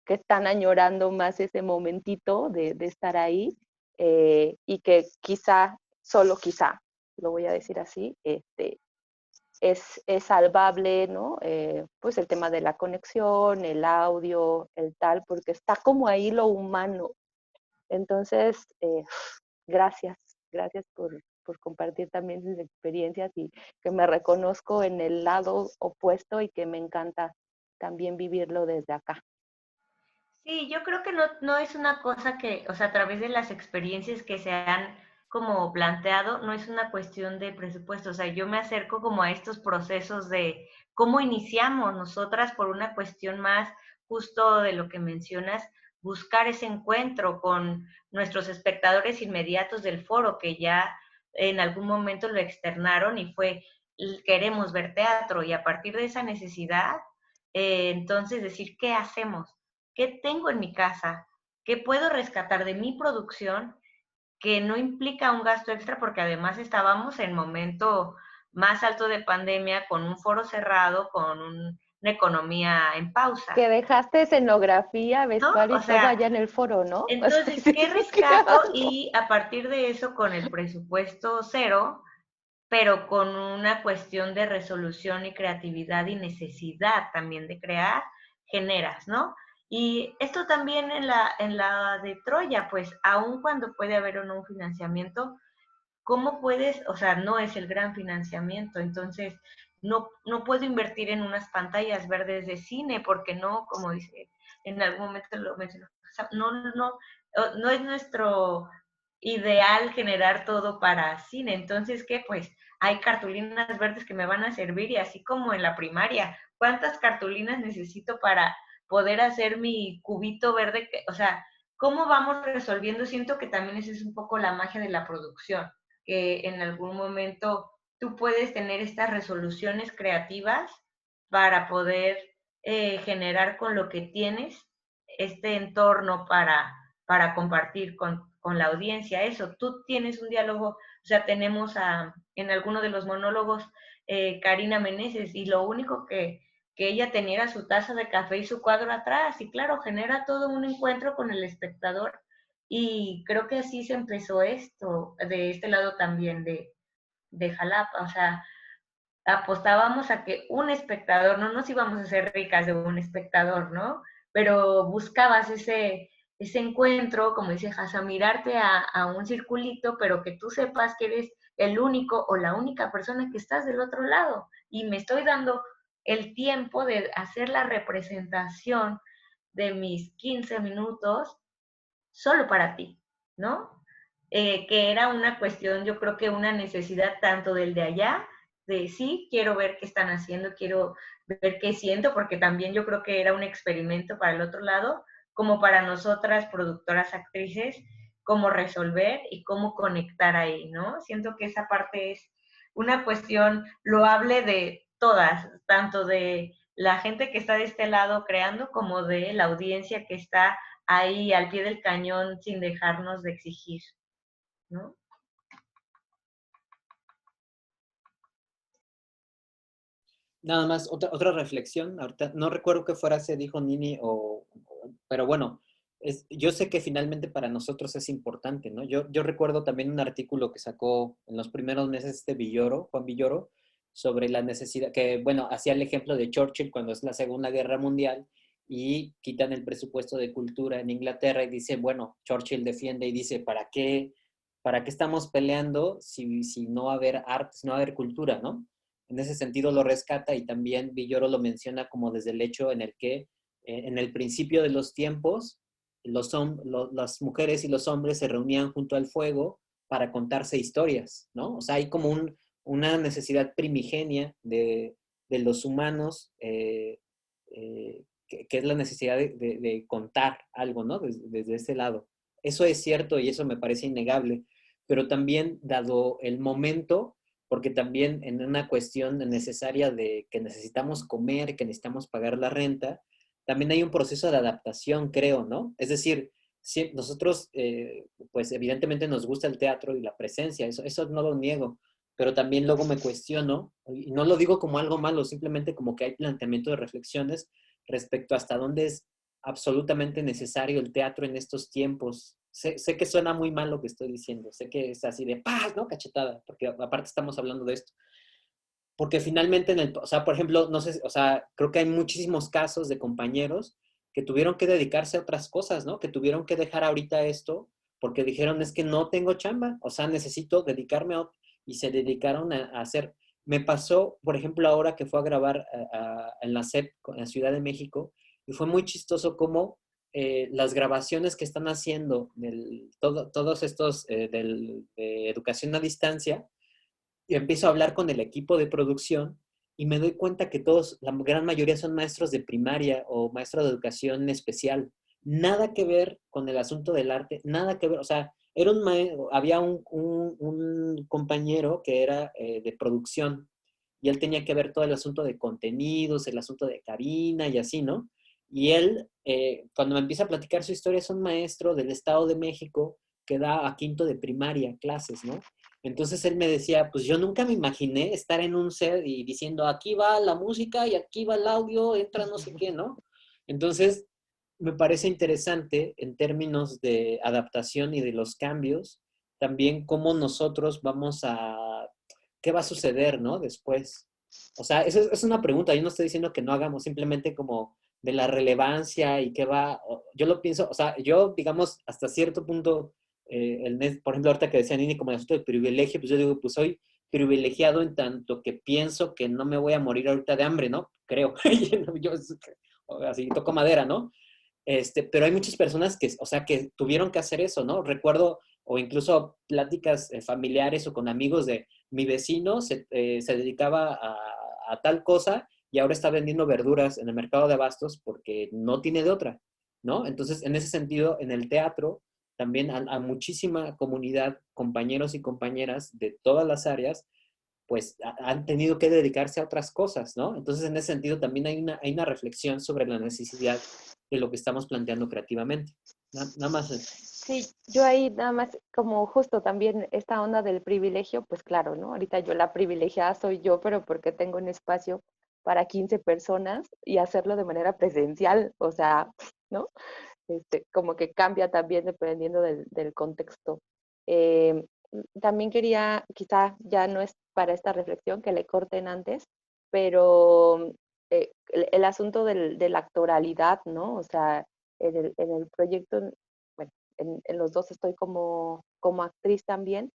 están añorando más ese momentito de estar ahí y que quizá, solo quizá, lo voy a decir así, es salvable, ¿no? Pues el tema de la conexión, el audio, el tal, porque está como ahí lo humano. Entonces, gracias, gracias por compartir también sus experiencias y que me reconozco en el lado opuesto y que me encanta también vivirlo desde acá. Sí, yo creo que no es una cosa que, o sea, a través de las experiencias que se han como planteado, no es una cuestión de presupuesto, o sea, yo me acerco como a estos procesos de cómo iniciamos nosotras por una cuestión más justo de lo que mencionas, buscar ese encuentro con nuestros espectadores inmediatos del foro que ya en algún momento lo externaron y fue queremos ver teatro y a partir de esa necesidad, entonces decir, ¿qué hacemos? ¿Qué tengo en mi casa? ¿Qué puedo rescatar de mi producción que no implica un gasto extra? Porque además estábamos en momento más alto de pandemia, con un foro cerrado, con una economía en pausa, Que dejaste escenografía, ¿no? vestuario O y todo sea, allá en el foro, ¿no? O sea, entonces, sí, ¿qué qué rescato? asco. Y a partir de eso, con el presupuesto cero, pero con una cuestión de resolución y creatividad y necesidad también de crear, generas, ¿no? Y esto también en la de Troya, pues aun cuando puede haber o no un financiamiento, ¿cómo puedes? O sea, no es el gran financiamiento, entonces no puedo invertir en unas pantallas verdes de cine porque no, como dice, en algún momento lo mencionó, o sea, no es nuestro ideal generar todo para cine, entonces, ¿qué? Pues hay cartulinas verdes que me van a servir y así como en la primaria, ¿cuántas cartulinas necesito para poder hacer mi cubito verde? O sea, ¿cómo vamos resolviendo? Siento que también esa es un poco la magia de la producción, que en algún momento tú puedes tener estas resoluciones creativas para poder generar con lo que tienes este entorno para compartir con la audiencia eso. Tú tienes un diálogo, o sea, tenemos en alguno de los monólogos Karina Meneses y lo único que ella tenía era su taza de café y su cuadro atrás y claro, genera todo un encuentro con el espectador y creo que así se empezó esto, de este lado también de Jalapa, o sea, apostábamos a que un espectador, no nos íbamos a hacer ricas de un espectador, ¿no? Pero buscabas ese encuentro, como dice Hasa, mirarte a un circulito, pero que tú sepas que eres el único o la única persona que estás del otro lado. Y me estoy dando el tiempo de hacer la representación de mis 15 minutos solo para ti, ¿no? que era una cuestión, yo creo que una necesidad tanto del de allá, de sí, quiero ver qué están haciendo, quiero ver qué siento, porque también yo creo que era un experimento para el otro lado, como para nosotras, productoras, actrices, cómo resolver y cómo conectar ahí, ¿no? Siento que esa parte es una cuestión loable de todas, tanto de la gente que está de este lado creando como de la audiencia que está ahí al pie del cañón sin dejarnos de exigir, ¿no? Nada más, otra reflexión, ahorita no recuerdo qué frase dijo Nini, pero bueno, yo sé que finalmente para nosotros es importante, ¿no? Yo recuerdo también un artículo que sacó en los primeros meses de Villoro, Juan Villoro, sobre la necesidad, que bueno, hacía el ejemplo de Churchill cuando es la Segunda Guerra Mundial y quitan el presupuesto de cultura en Inglaterra y dice, bueno, Churchill defiende y dice, ¿para qué estamos peleando si no va a haber arte, si no va a haber cultura, ¿no? En ese sentido lo rescata y también Villoro lo menciona como desde el hecho en el que en el principio de los tiempos las mujeres y los hombres se reunían junto al fuego para contarse historias, ¿no? O sea, hay como una necesidad primigenia de los humanos que es la necesidad de contar algo, ¿no? Desde ese lado. Eso es cierto y eso me parece innegable, pero también dado el momento, porque también en una cuestión necesaria de que necesitamos comer, que necesitamos pagar la renta, también hay un proceso de adaptación, creo, ¿no? Es decir, si nosotros, pues evidentemente nos gusta el teatro y la presencia, eso no lo niego, pero también luego me cuestiono, y no lo digo como algo malo, simplemente como que hay planteamiento de reflexiones respecto a hasta dónde es absolutamente necesario el teatro en estos tiempos. Sé que suena muy mal lo que estoy diciendo, sé que es así de paz, ¿no? Cachetada, porque aparte estamos hablando de esto. Porque finalmente, o sea, por ejemplo, no sé, o sea, creo que hay muchísimos casos de compañeros que tuvieron que dedicarse a otras cosas, ¿no? Que tuvieron que dejar ahorita esto porque dijeron, es que no tengo chamba, o sea, necesito dedicarme a otro. Y se dedicaron a hacer. Me pasó, por ejemplo, ahora que fue a grabar en la SEP, en la Ciudad de México, y fue muy chistoso cómo las grabaciones que están haciendo, todos estos de educación a distancia, y empiezo a hablar con el equipo de producción y me doy cuenta que todos, la gran mayoría son maestros de primaria o maestros de educación especial. Nada que ver con el asunto del arte, nada que ver, o sea, había un compañero que era de producción y él tenía que ver todo el asunto de contenidos, el asunto de cabina y así, ¿no? Y él, cuando me empieza a platicar su historia, es un maestro del Estado de México que da a quinto de primaria clases, ¿no? Entonces él me decía, pues yo nunca me imaginé estar en un set y diciendo, aquí va la música y aquí va el audio, entra no sé qué, ¿no? Entonces, me parece interesante en términos de adaptación y de los cambios, también cómo nosotros qué va a suceder, ¿no? Después. O sea, eso es una pregunta, yo no estoy diciendo que no hagamos, simplemente como de la relevancia y qué va, yo lo pienso, o sea, yo, digamos, hasta cierto punto por ejemplo, ahorita que decía Nini como el asunto de privilegio, pues yo digo, pues soy privilegiado en tanto que pienso que no me voy a morir ahorita de hambre, ¿no? Creo. Yo así toco madera, ¿no? Pero hay muchas personas que, o sea, que tuvieron que hacer eso, ¿no? Recuerdo, o incluso pláticas familiares o con amigos de mi vecino se dedicaba a tal cosa y ahora está vendiendo verduras en el mercado de abastos porque no tiene de otra, ¿no? Entonces, en ese sentido, en el teatro, también a muchísima comunidad, compañeros y compañeras de todas las áreas, pues han tenido que dedicarse a otras cosas, ¿no? Entonces, en ese sentido, también hay una reflexión sobre la necesidad de lo que estamos planteando creativamente. Nada más. Sí, yo ahí nada más como justo también esta onda del privilegio, pues claro, ¿no? Ahorita yo la privilegiada soy yo, pero porque tengo un espacio para 15 personas y hacerlo de manera presencial, o sea, ¿no? Como que cambia también dependiendo del contexto. Eh, También quería, quizá ya no es para esta reflexión que le corten antes, pero el asunto de la actoralidad, ¿no? O sea, en el proyecto, bueno, en los dos estoy como actriz también,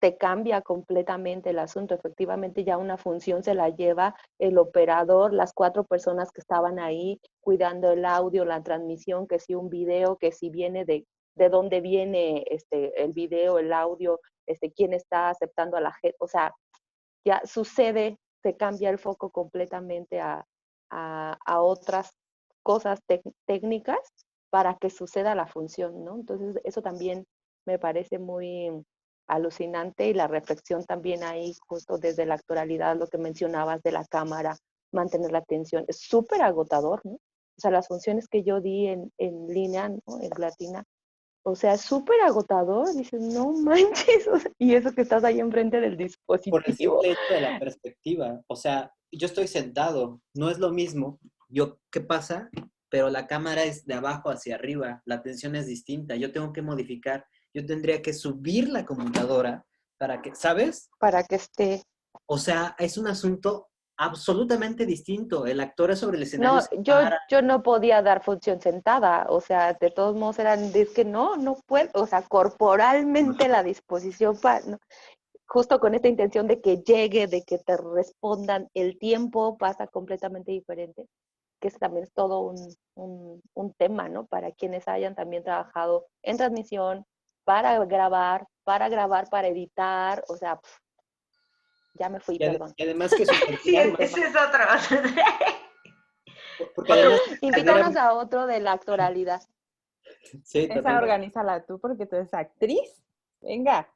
te cambia completamente el asunto. Efectivamente, ya una función se la lleva el operador, las 4 personas que estaban ahí cuidando el audio, la transmisión, que si un video, que si viene de de dónde viene el video, el audio, quién está aceptando a la gente, o sea, ya sucede, se cambia el foco completamente a otras cosas técnicas para que suceda la función, ¿no? Entonces, eso también me parece muy alucinante y la reflexión también ahí, justo desde la actualidad, lo que mencionabas de la cámara, mantener la atención, es súper agotador, ¿no? O sea, las funciones que yo di en línea, ¿no? En Latina, o sea, es súper agotador, dices, no manches, o sea, y eso que estás ahí enfrente del Por el dispositivo. simple hecho de la perspectiva. O sea, yo estoy sentado, no es lo mismo. Yo, ¿qué pasa? Pero la cámara es de abajo hacia arriba, la tensión es distinta. Yo tengo que modificar, yo tendría que subir la computadora para que, ¿sabes? Para que esté. O sea, es un asunto absolutamente distinto. El actor es sobre el escenario, No, se para. yo no podía dar función sentada, o sea, de todos modos es que no puedo, o sea, corporalmente la disposición para, ¿no? Justo con esta intención de que llegue, de que te respondan, el tiempo pasa completamente diferente, que ese también es todo un tema, ¿no? Para quienes hayan también trabajado en transmisión, para editar, o sea, ya me fui, perdón. Y además que Sí, supervisar, ese es otro. porque además Invítanos a otro de la actualidad. sí, Esa totalmente. organízala tú porque tú eres actriz. Venga.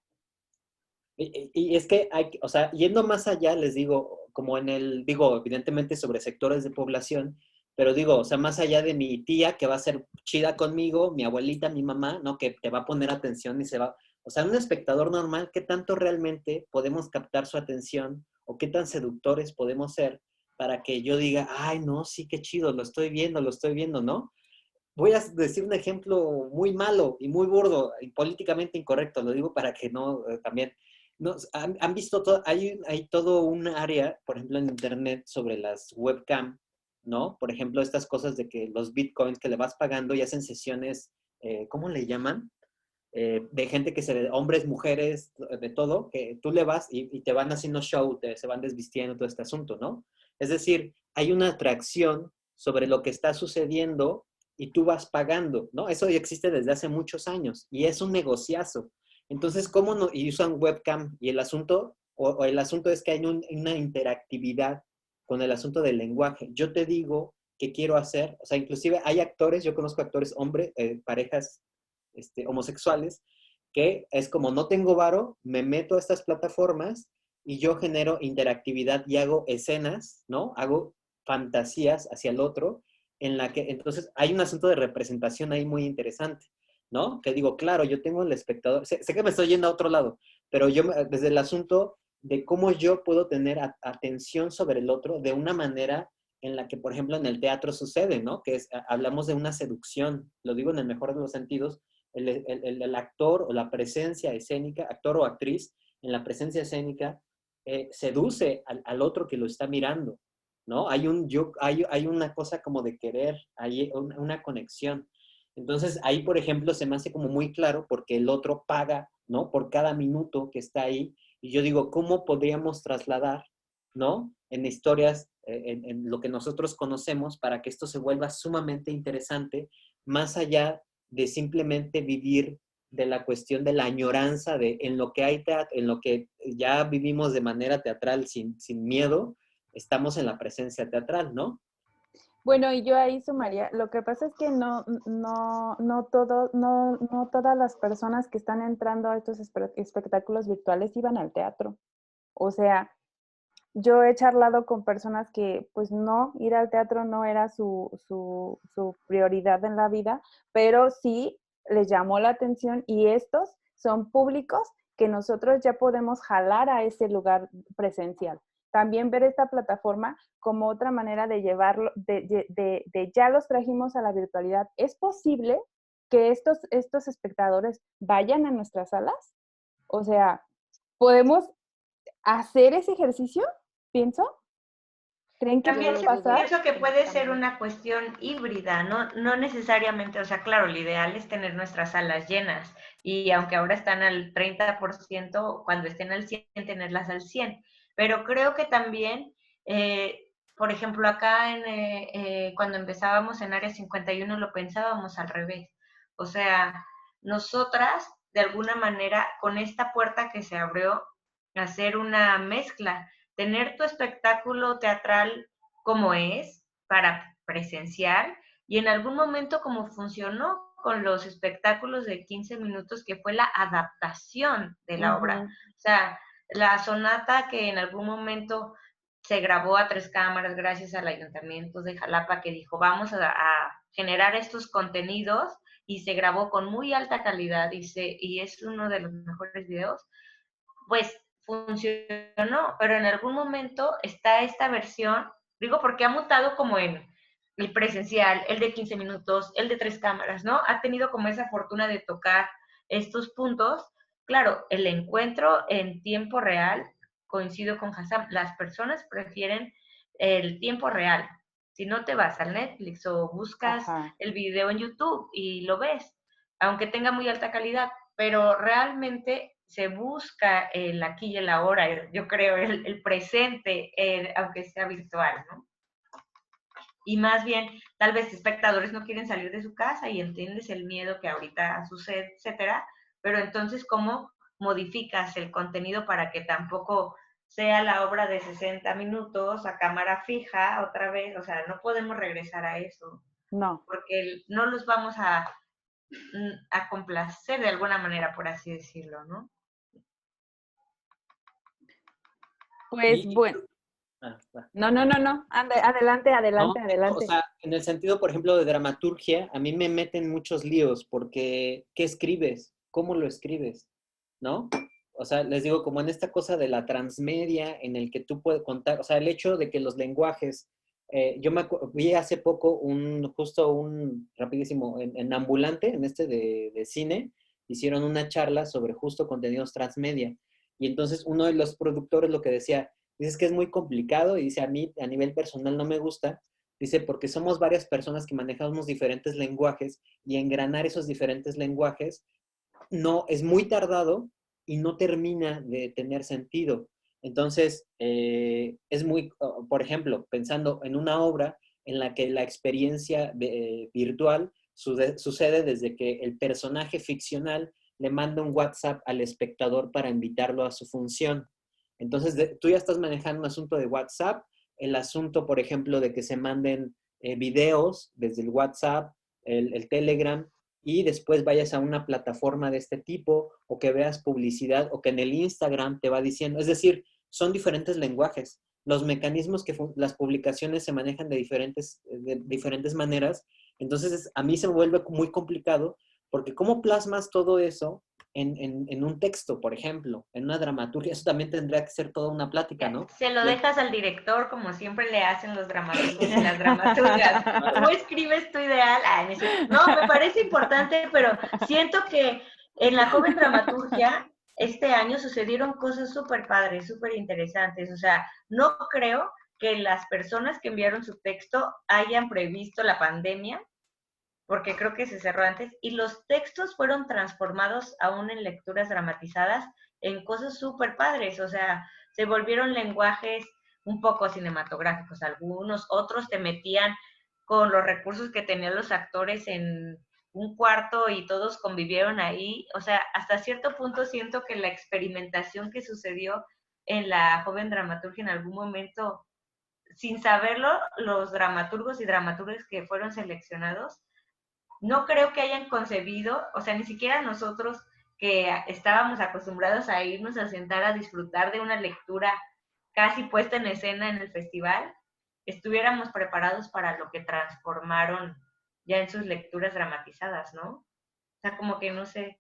Y es que hay, o sea, yendo más allá, les digo, como en el, digo, evidentemente sobre sectores de población, pero digo, o sea, más allá de mi tía que va a ser chida conmigo, mi abuelita, mi mamá, ¿no? Que te va a poner atención y se va, o sea, un espectador normal, ¿qué tanto realmente podemos captar su atención o qué tan seductores podemos ser para que yo diga, ay, no, sí, qué chido, lo estoy viendo, ¿no? Voy a decir un ejemplo muy malo y muy burdo y políticamente incorrecto, lo digo para que no, también, no, han visto todo, hay todo un área, por ejemplo, en internet sobre las webcam, ¿no? Por ejemplo, estas cosas de que los bitcoins que le vas pagando y hacen sesiones, ¿cómo le llaman? De gente que hombres, mujeres, de todo, que tú le vas y te van haciendo show, se van desvistiendo todo este asunto, ¿no? Es decir, hay una atracción sobre lo que está sucediendo y tú vas pagando, ¿no? Eso ya existe desde hace muchos años y es un negociazo. Entonces, ¿cómo no? Y usan webcam y el asunto, o el asunto es que hay una interactividad con el asunto del lenguaje. Yo te digo qué quiero hacer, o sea, inclusive hay actores, yo conozco actores hombres, parejas homosexuales, que es como no tengo varo, me meto a estas plataformas y yo genero interactividad y hago escenas, ¿no? Hago fantasías hacia el otro, en la que entonces hay un asunto de representación ahí muy interesante, ¿no? Que digo, claro, yo tengo el espectador, sé que me estoy yendo a otro lado, pero yo desde el asunto de cómo yo puedo tener atención sobre el otro de una manera en la que, por ejemplo, en el teatro sucede, ¿no? Que es, hablamos de una seducción, lo digo en el mejor de los sentidos, el actor o la presencia escénica, actor o actriz, en la presencia escénica, seduce al otro que lo está mirando, ¿no? Hay una cosa como de querer, hay una conexión. Entonces, ahí, por ejemplo, se me hace como muy claro porque el otro paga, ¿no? Por cada minuto que está ahí. Y yo digo, ¿cómo podríamos trasladar, ¿no? En historias, en lo que nosotros conocemos para que esto se vuelva sumamente interesante, más allá de simplemente vivir de la cuestión de la añoranza de en lo que hay teatro, en lo que ya vivimos de manera teatral sin miedo, estamos en la presencia teatral, ¿no? Bueno, y yo ahí sumaría, lo que pasa es que no todas las personas que están entrando a estos espectáculos virtuales iban al teatro. O sea, yo he charlado con personas que pues no, ir al teatro no era su prioridad en la vida, pero sí les llamó la atención y estos son públicos que nosotros ya podemos jalar a ese lugar presencial. También ver esta plataforma como otra manera de llevarlo, de ya los trajimos a la virtualidad. ¿Es posible que estos espectadores vayan a nuestras salas? O sea, ¿podemos hacer ese ejercicio? Pienso. ¿Creen que También puede pasar? pienso que puede ser una cuestión híbrida, no necesariamente, o sea, claro, lo ideal es tener nuestras salas llenas y aunque ahora están al 30%, cuando estén al 100, tenerlas al 100. Pero creo que también, por ejemplo, acá cuando empezábamos en Área 51 lo pensábamos al revés. O sea, nosotras, de alguna manera, con esta puerta que se abrió, hacer una mezcla, tener tu espectáculo teatral como es, para presencial, y en algún momento como funcionó con los espectáculos de 15 minutos, que fue la adaptación de la obra. O sea, la sonata que en algún momento se grabó a 3 cámaras gracias al Ayuntamiento de Jalapa, que dijo, vamos a generar estos contenidos, y se grabó con muy alta calidad, y es uno de los mejores videos, pues funcionó, pero en algún momento está esta versión, digo porque ha mutado como en el presencial, el de 15 minutos, el de 3 cámaras, ¿no? Ha tenido como esa fortuna de tocar estos puntos. Claro, el encuentro en tiempo real, coincido con Hassam, las personas prefieren el tiempo real. Si no, te vas al Netflix o buscas el video en YouTube y lo ves, aunque tenga muy alta calidad, pero realmente se busca el aquí y el ahora, yo creo, el presente, aunque sea virtual, ¿no? Y más bien, tal vez espectadores no quieren salir de su casa y entiendes el miedo que ahorita sucede, etcétera, pero entonces, ¿cómo modificas el contenido para que tampoco sea la obra de 60 minutos a cámara fija otra vez? O sea, no podemos regresar a eso. No. Porque no los vamos a complacer de alguna manera, por así decirlo, ¿no? Pues bueno. No. Adelante. No, o sea, en el sentido, por ejemplo, de dramaturgia, a mí me meten muchos líos porque ¿qué escribes? ¿Cómo lo escribes? ¿No? O sea, les digo, como en esta cosa de la transmedia, en el que tú puedes contar, o sea, el hecho de que los lenguajes, yo vi hace poco rapidísimo, en Ambulante, en este de cine, hicieron una charla sobre justo contenidos transmedia. Y entonces uno de los productores lo que decía, dice que es muy complicado y dice, a mí a nivel personal no me gusta, dice, porque somos varias personas que manejamos diferentes lenguajes y engranar esos diferentes lenguajes no es muy tardado y no termina de tener sentido. Entonces, es muy, por ejemplo, pensando en una obra en la que la experiencia virtual sucede desde que el personaje ficcional le manda un WhatsApp al espectador para invitarlo a su función. Entonces, tú ya estás manejando un asunto de WhatsApp, el asunto, por ejemplo, de que se manden videos desde el WhatsApp, el Telegram, y después vayas a una plataforma de este tipo, o que veas publicidad, o que en el Instagram te va diciendo, es decir, son diferentes lenguajes. Los mecanismos que las publicaciones se manejan de diferentes maneras, entonces a mí se me vuelve muy complicado, porque ¿cómo plasmas todo eso en un texto, por ejemplo, en una dramaturgia? Eso también tendría que ser toda una plática, ¿no? Se lo dejas al director, como siempre le hacen los dramaturgos y las dramaturgas. ¿Cómo escribes tu ideal? No, me parece importante, pero siento que en la joven dramaturgia este año sucedieron cosas súper padres, súper interesantes. O sea, no creo que las personas que enviaron su texto hayan previsto la pandemia, porque creo que se cerró antes, y los textos fueron transformados aún en lecturas dramatizadas en cosas súper padres, o sea, se volvieron lenguajes un poco cinematográficos, algunos, otros te metían con los recursos que tenían los actores en un cuarto y todos convivieron ahí, o sea, hasta cierto punto siento que la experimentación que sucedió en la joven dramaturgia en algún momento, sin saberlo, los dramaturgos y dramaturgas que fueron seleccionados, no creo que hayan concebido, o sea, ni siquiera nosotros que estábamos acostumbrados a irnos a sentar a disfrutar de una lectura casi puesta en escena en el festival, estuviéramos preparados para lo que transformaron ya en sus lecturas dramatizadas, ¿no? O sea, como que no sé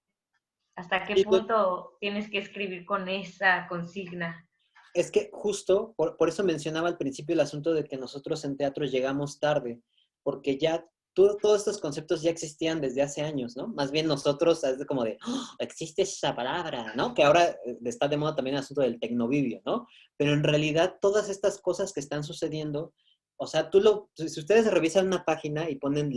hasta qué punto tienes que escribir con esa consigna. Es que justo, por eso mencionaba al principio el asunto de que nosotros en teatro llegamos tarde, porque ya todos estos conceptos ya existían desde hace años, ¿no? Más bien nosotros, es como de, ¡oh, existe esa palabra!, ¿no? Que ahora está de moda también el asunto del tecnovivio, ¿no? Pero en realidad todas estas cosas que están sucediendo, o sea, si ustedes revisan una página y ponen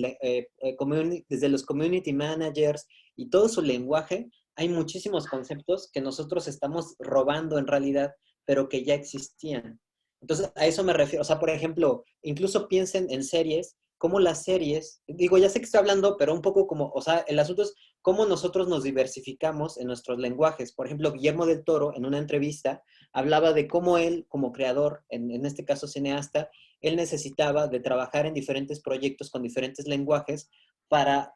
desde los community managers y todo su lenguaje, hay muchísimos conceptos que nosotros estamos robando en realidad, pero que ya existían. Entonces, a eso me refiero. O sea, por ejemplo, incluso piensen en series cómo las series, digo, ya sé que estoy hablando, pero un poco como, o sea, el asunto es cómo nosotros nos diversificamos en nuestros lenguajes. Por ejemplo, Guillermo del Toro, en una entrevista, hablaba de cómo él, como creador, en este caso cineasta, él necesitaba de trabajar en diferentes proyectos con diferentes lenguajes para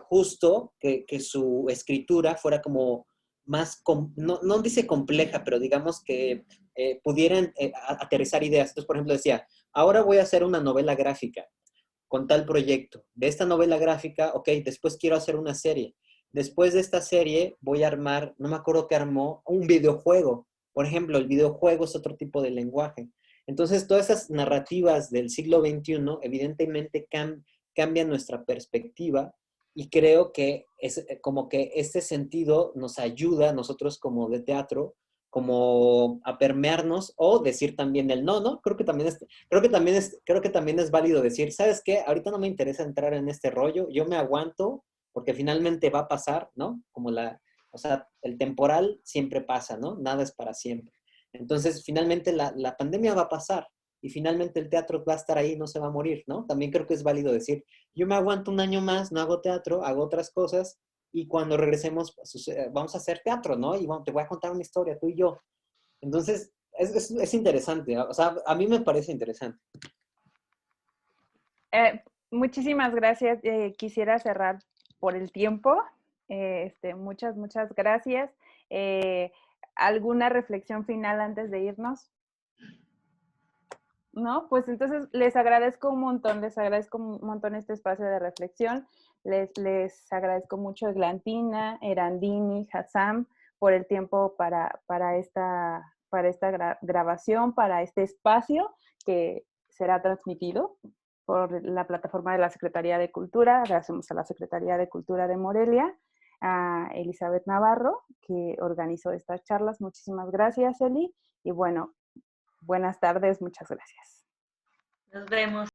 justo que su escritura fuera como más, no dice compleja, pero digamos que pudieran aterrizar ideas. Entonces, por ejemplo, decía, ahora voy a hacer una novela gráfica con tal proyecto. De esta novela gráfica, ok, después quiero hacer una serie. Después de esta serie voy a armar, no me acuerdo qué armó, un videojuego. Por ejemplo, el videojuego es otro tipo de lenguaje. Entonces, todas esas narrativas del siglo XXI evidentemente cambian nuestra perspectiva y creo que es como que este sentido nos ayuda a nosotros como de teatro como a permearnos o decir también el no, ¿no? Creo que también es válido decir, ¿sabes qué? Ahorita no me interesa entrar en este rollo, yo me aguanto porque finalmente va a pasar, ¿no? O sea, el temporal siempre pasa, ¿no? Nada es para siempre. Entonces, finalmente la pandemia va a pasar y finalmente el teatro va a estar ahí, no se va a morir, ¿no? También creo que es válido decir, yo me aguanto un año más, no hago teatro, hago otras cosas y cuando regresemos vamos a hacer teatro, ¿no? Y bueno, te voy a contar una historia, tú y yo. Entonces, es interesante, o sea, a mí me parece interesante. Muchísimas gracias. Quisiera cerrar por el tiempo. Muchas gracias. ¿Alguna reflexión final antes de irnos? ¿No? Pues entonces les agradezco un montón este espacio de reflexión. Les agradezco mucho Eglantina, Erandini, Hassam, por el tiempo para esta grabación, para este espacio que será transmitido por la plataforma de la Secretaría de Cultura. Agradecemos a la Secretaría de Cultura de Morelia, a Elizabeth Navarro, que organizó estas charlas. Muchísimas gracias, Eli. Y bueno, buenas tardes, muchas gracias. Nos vemos.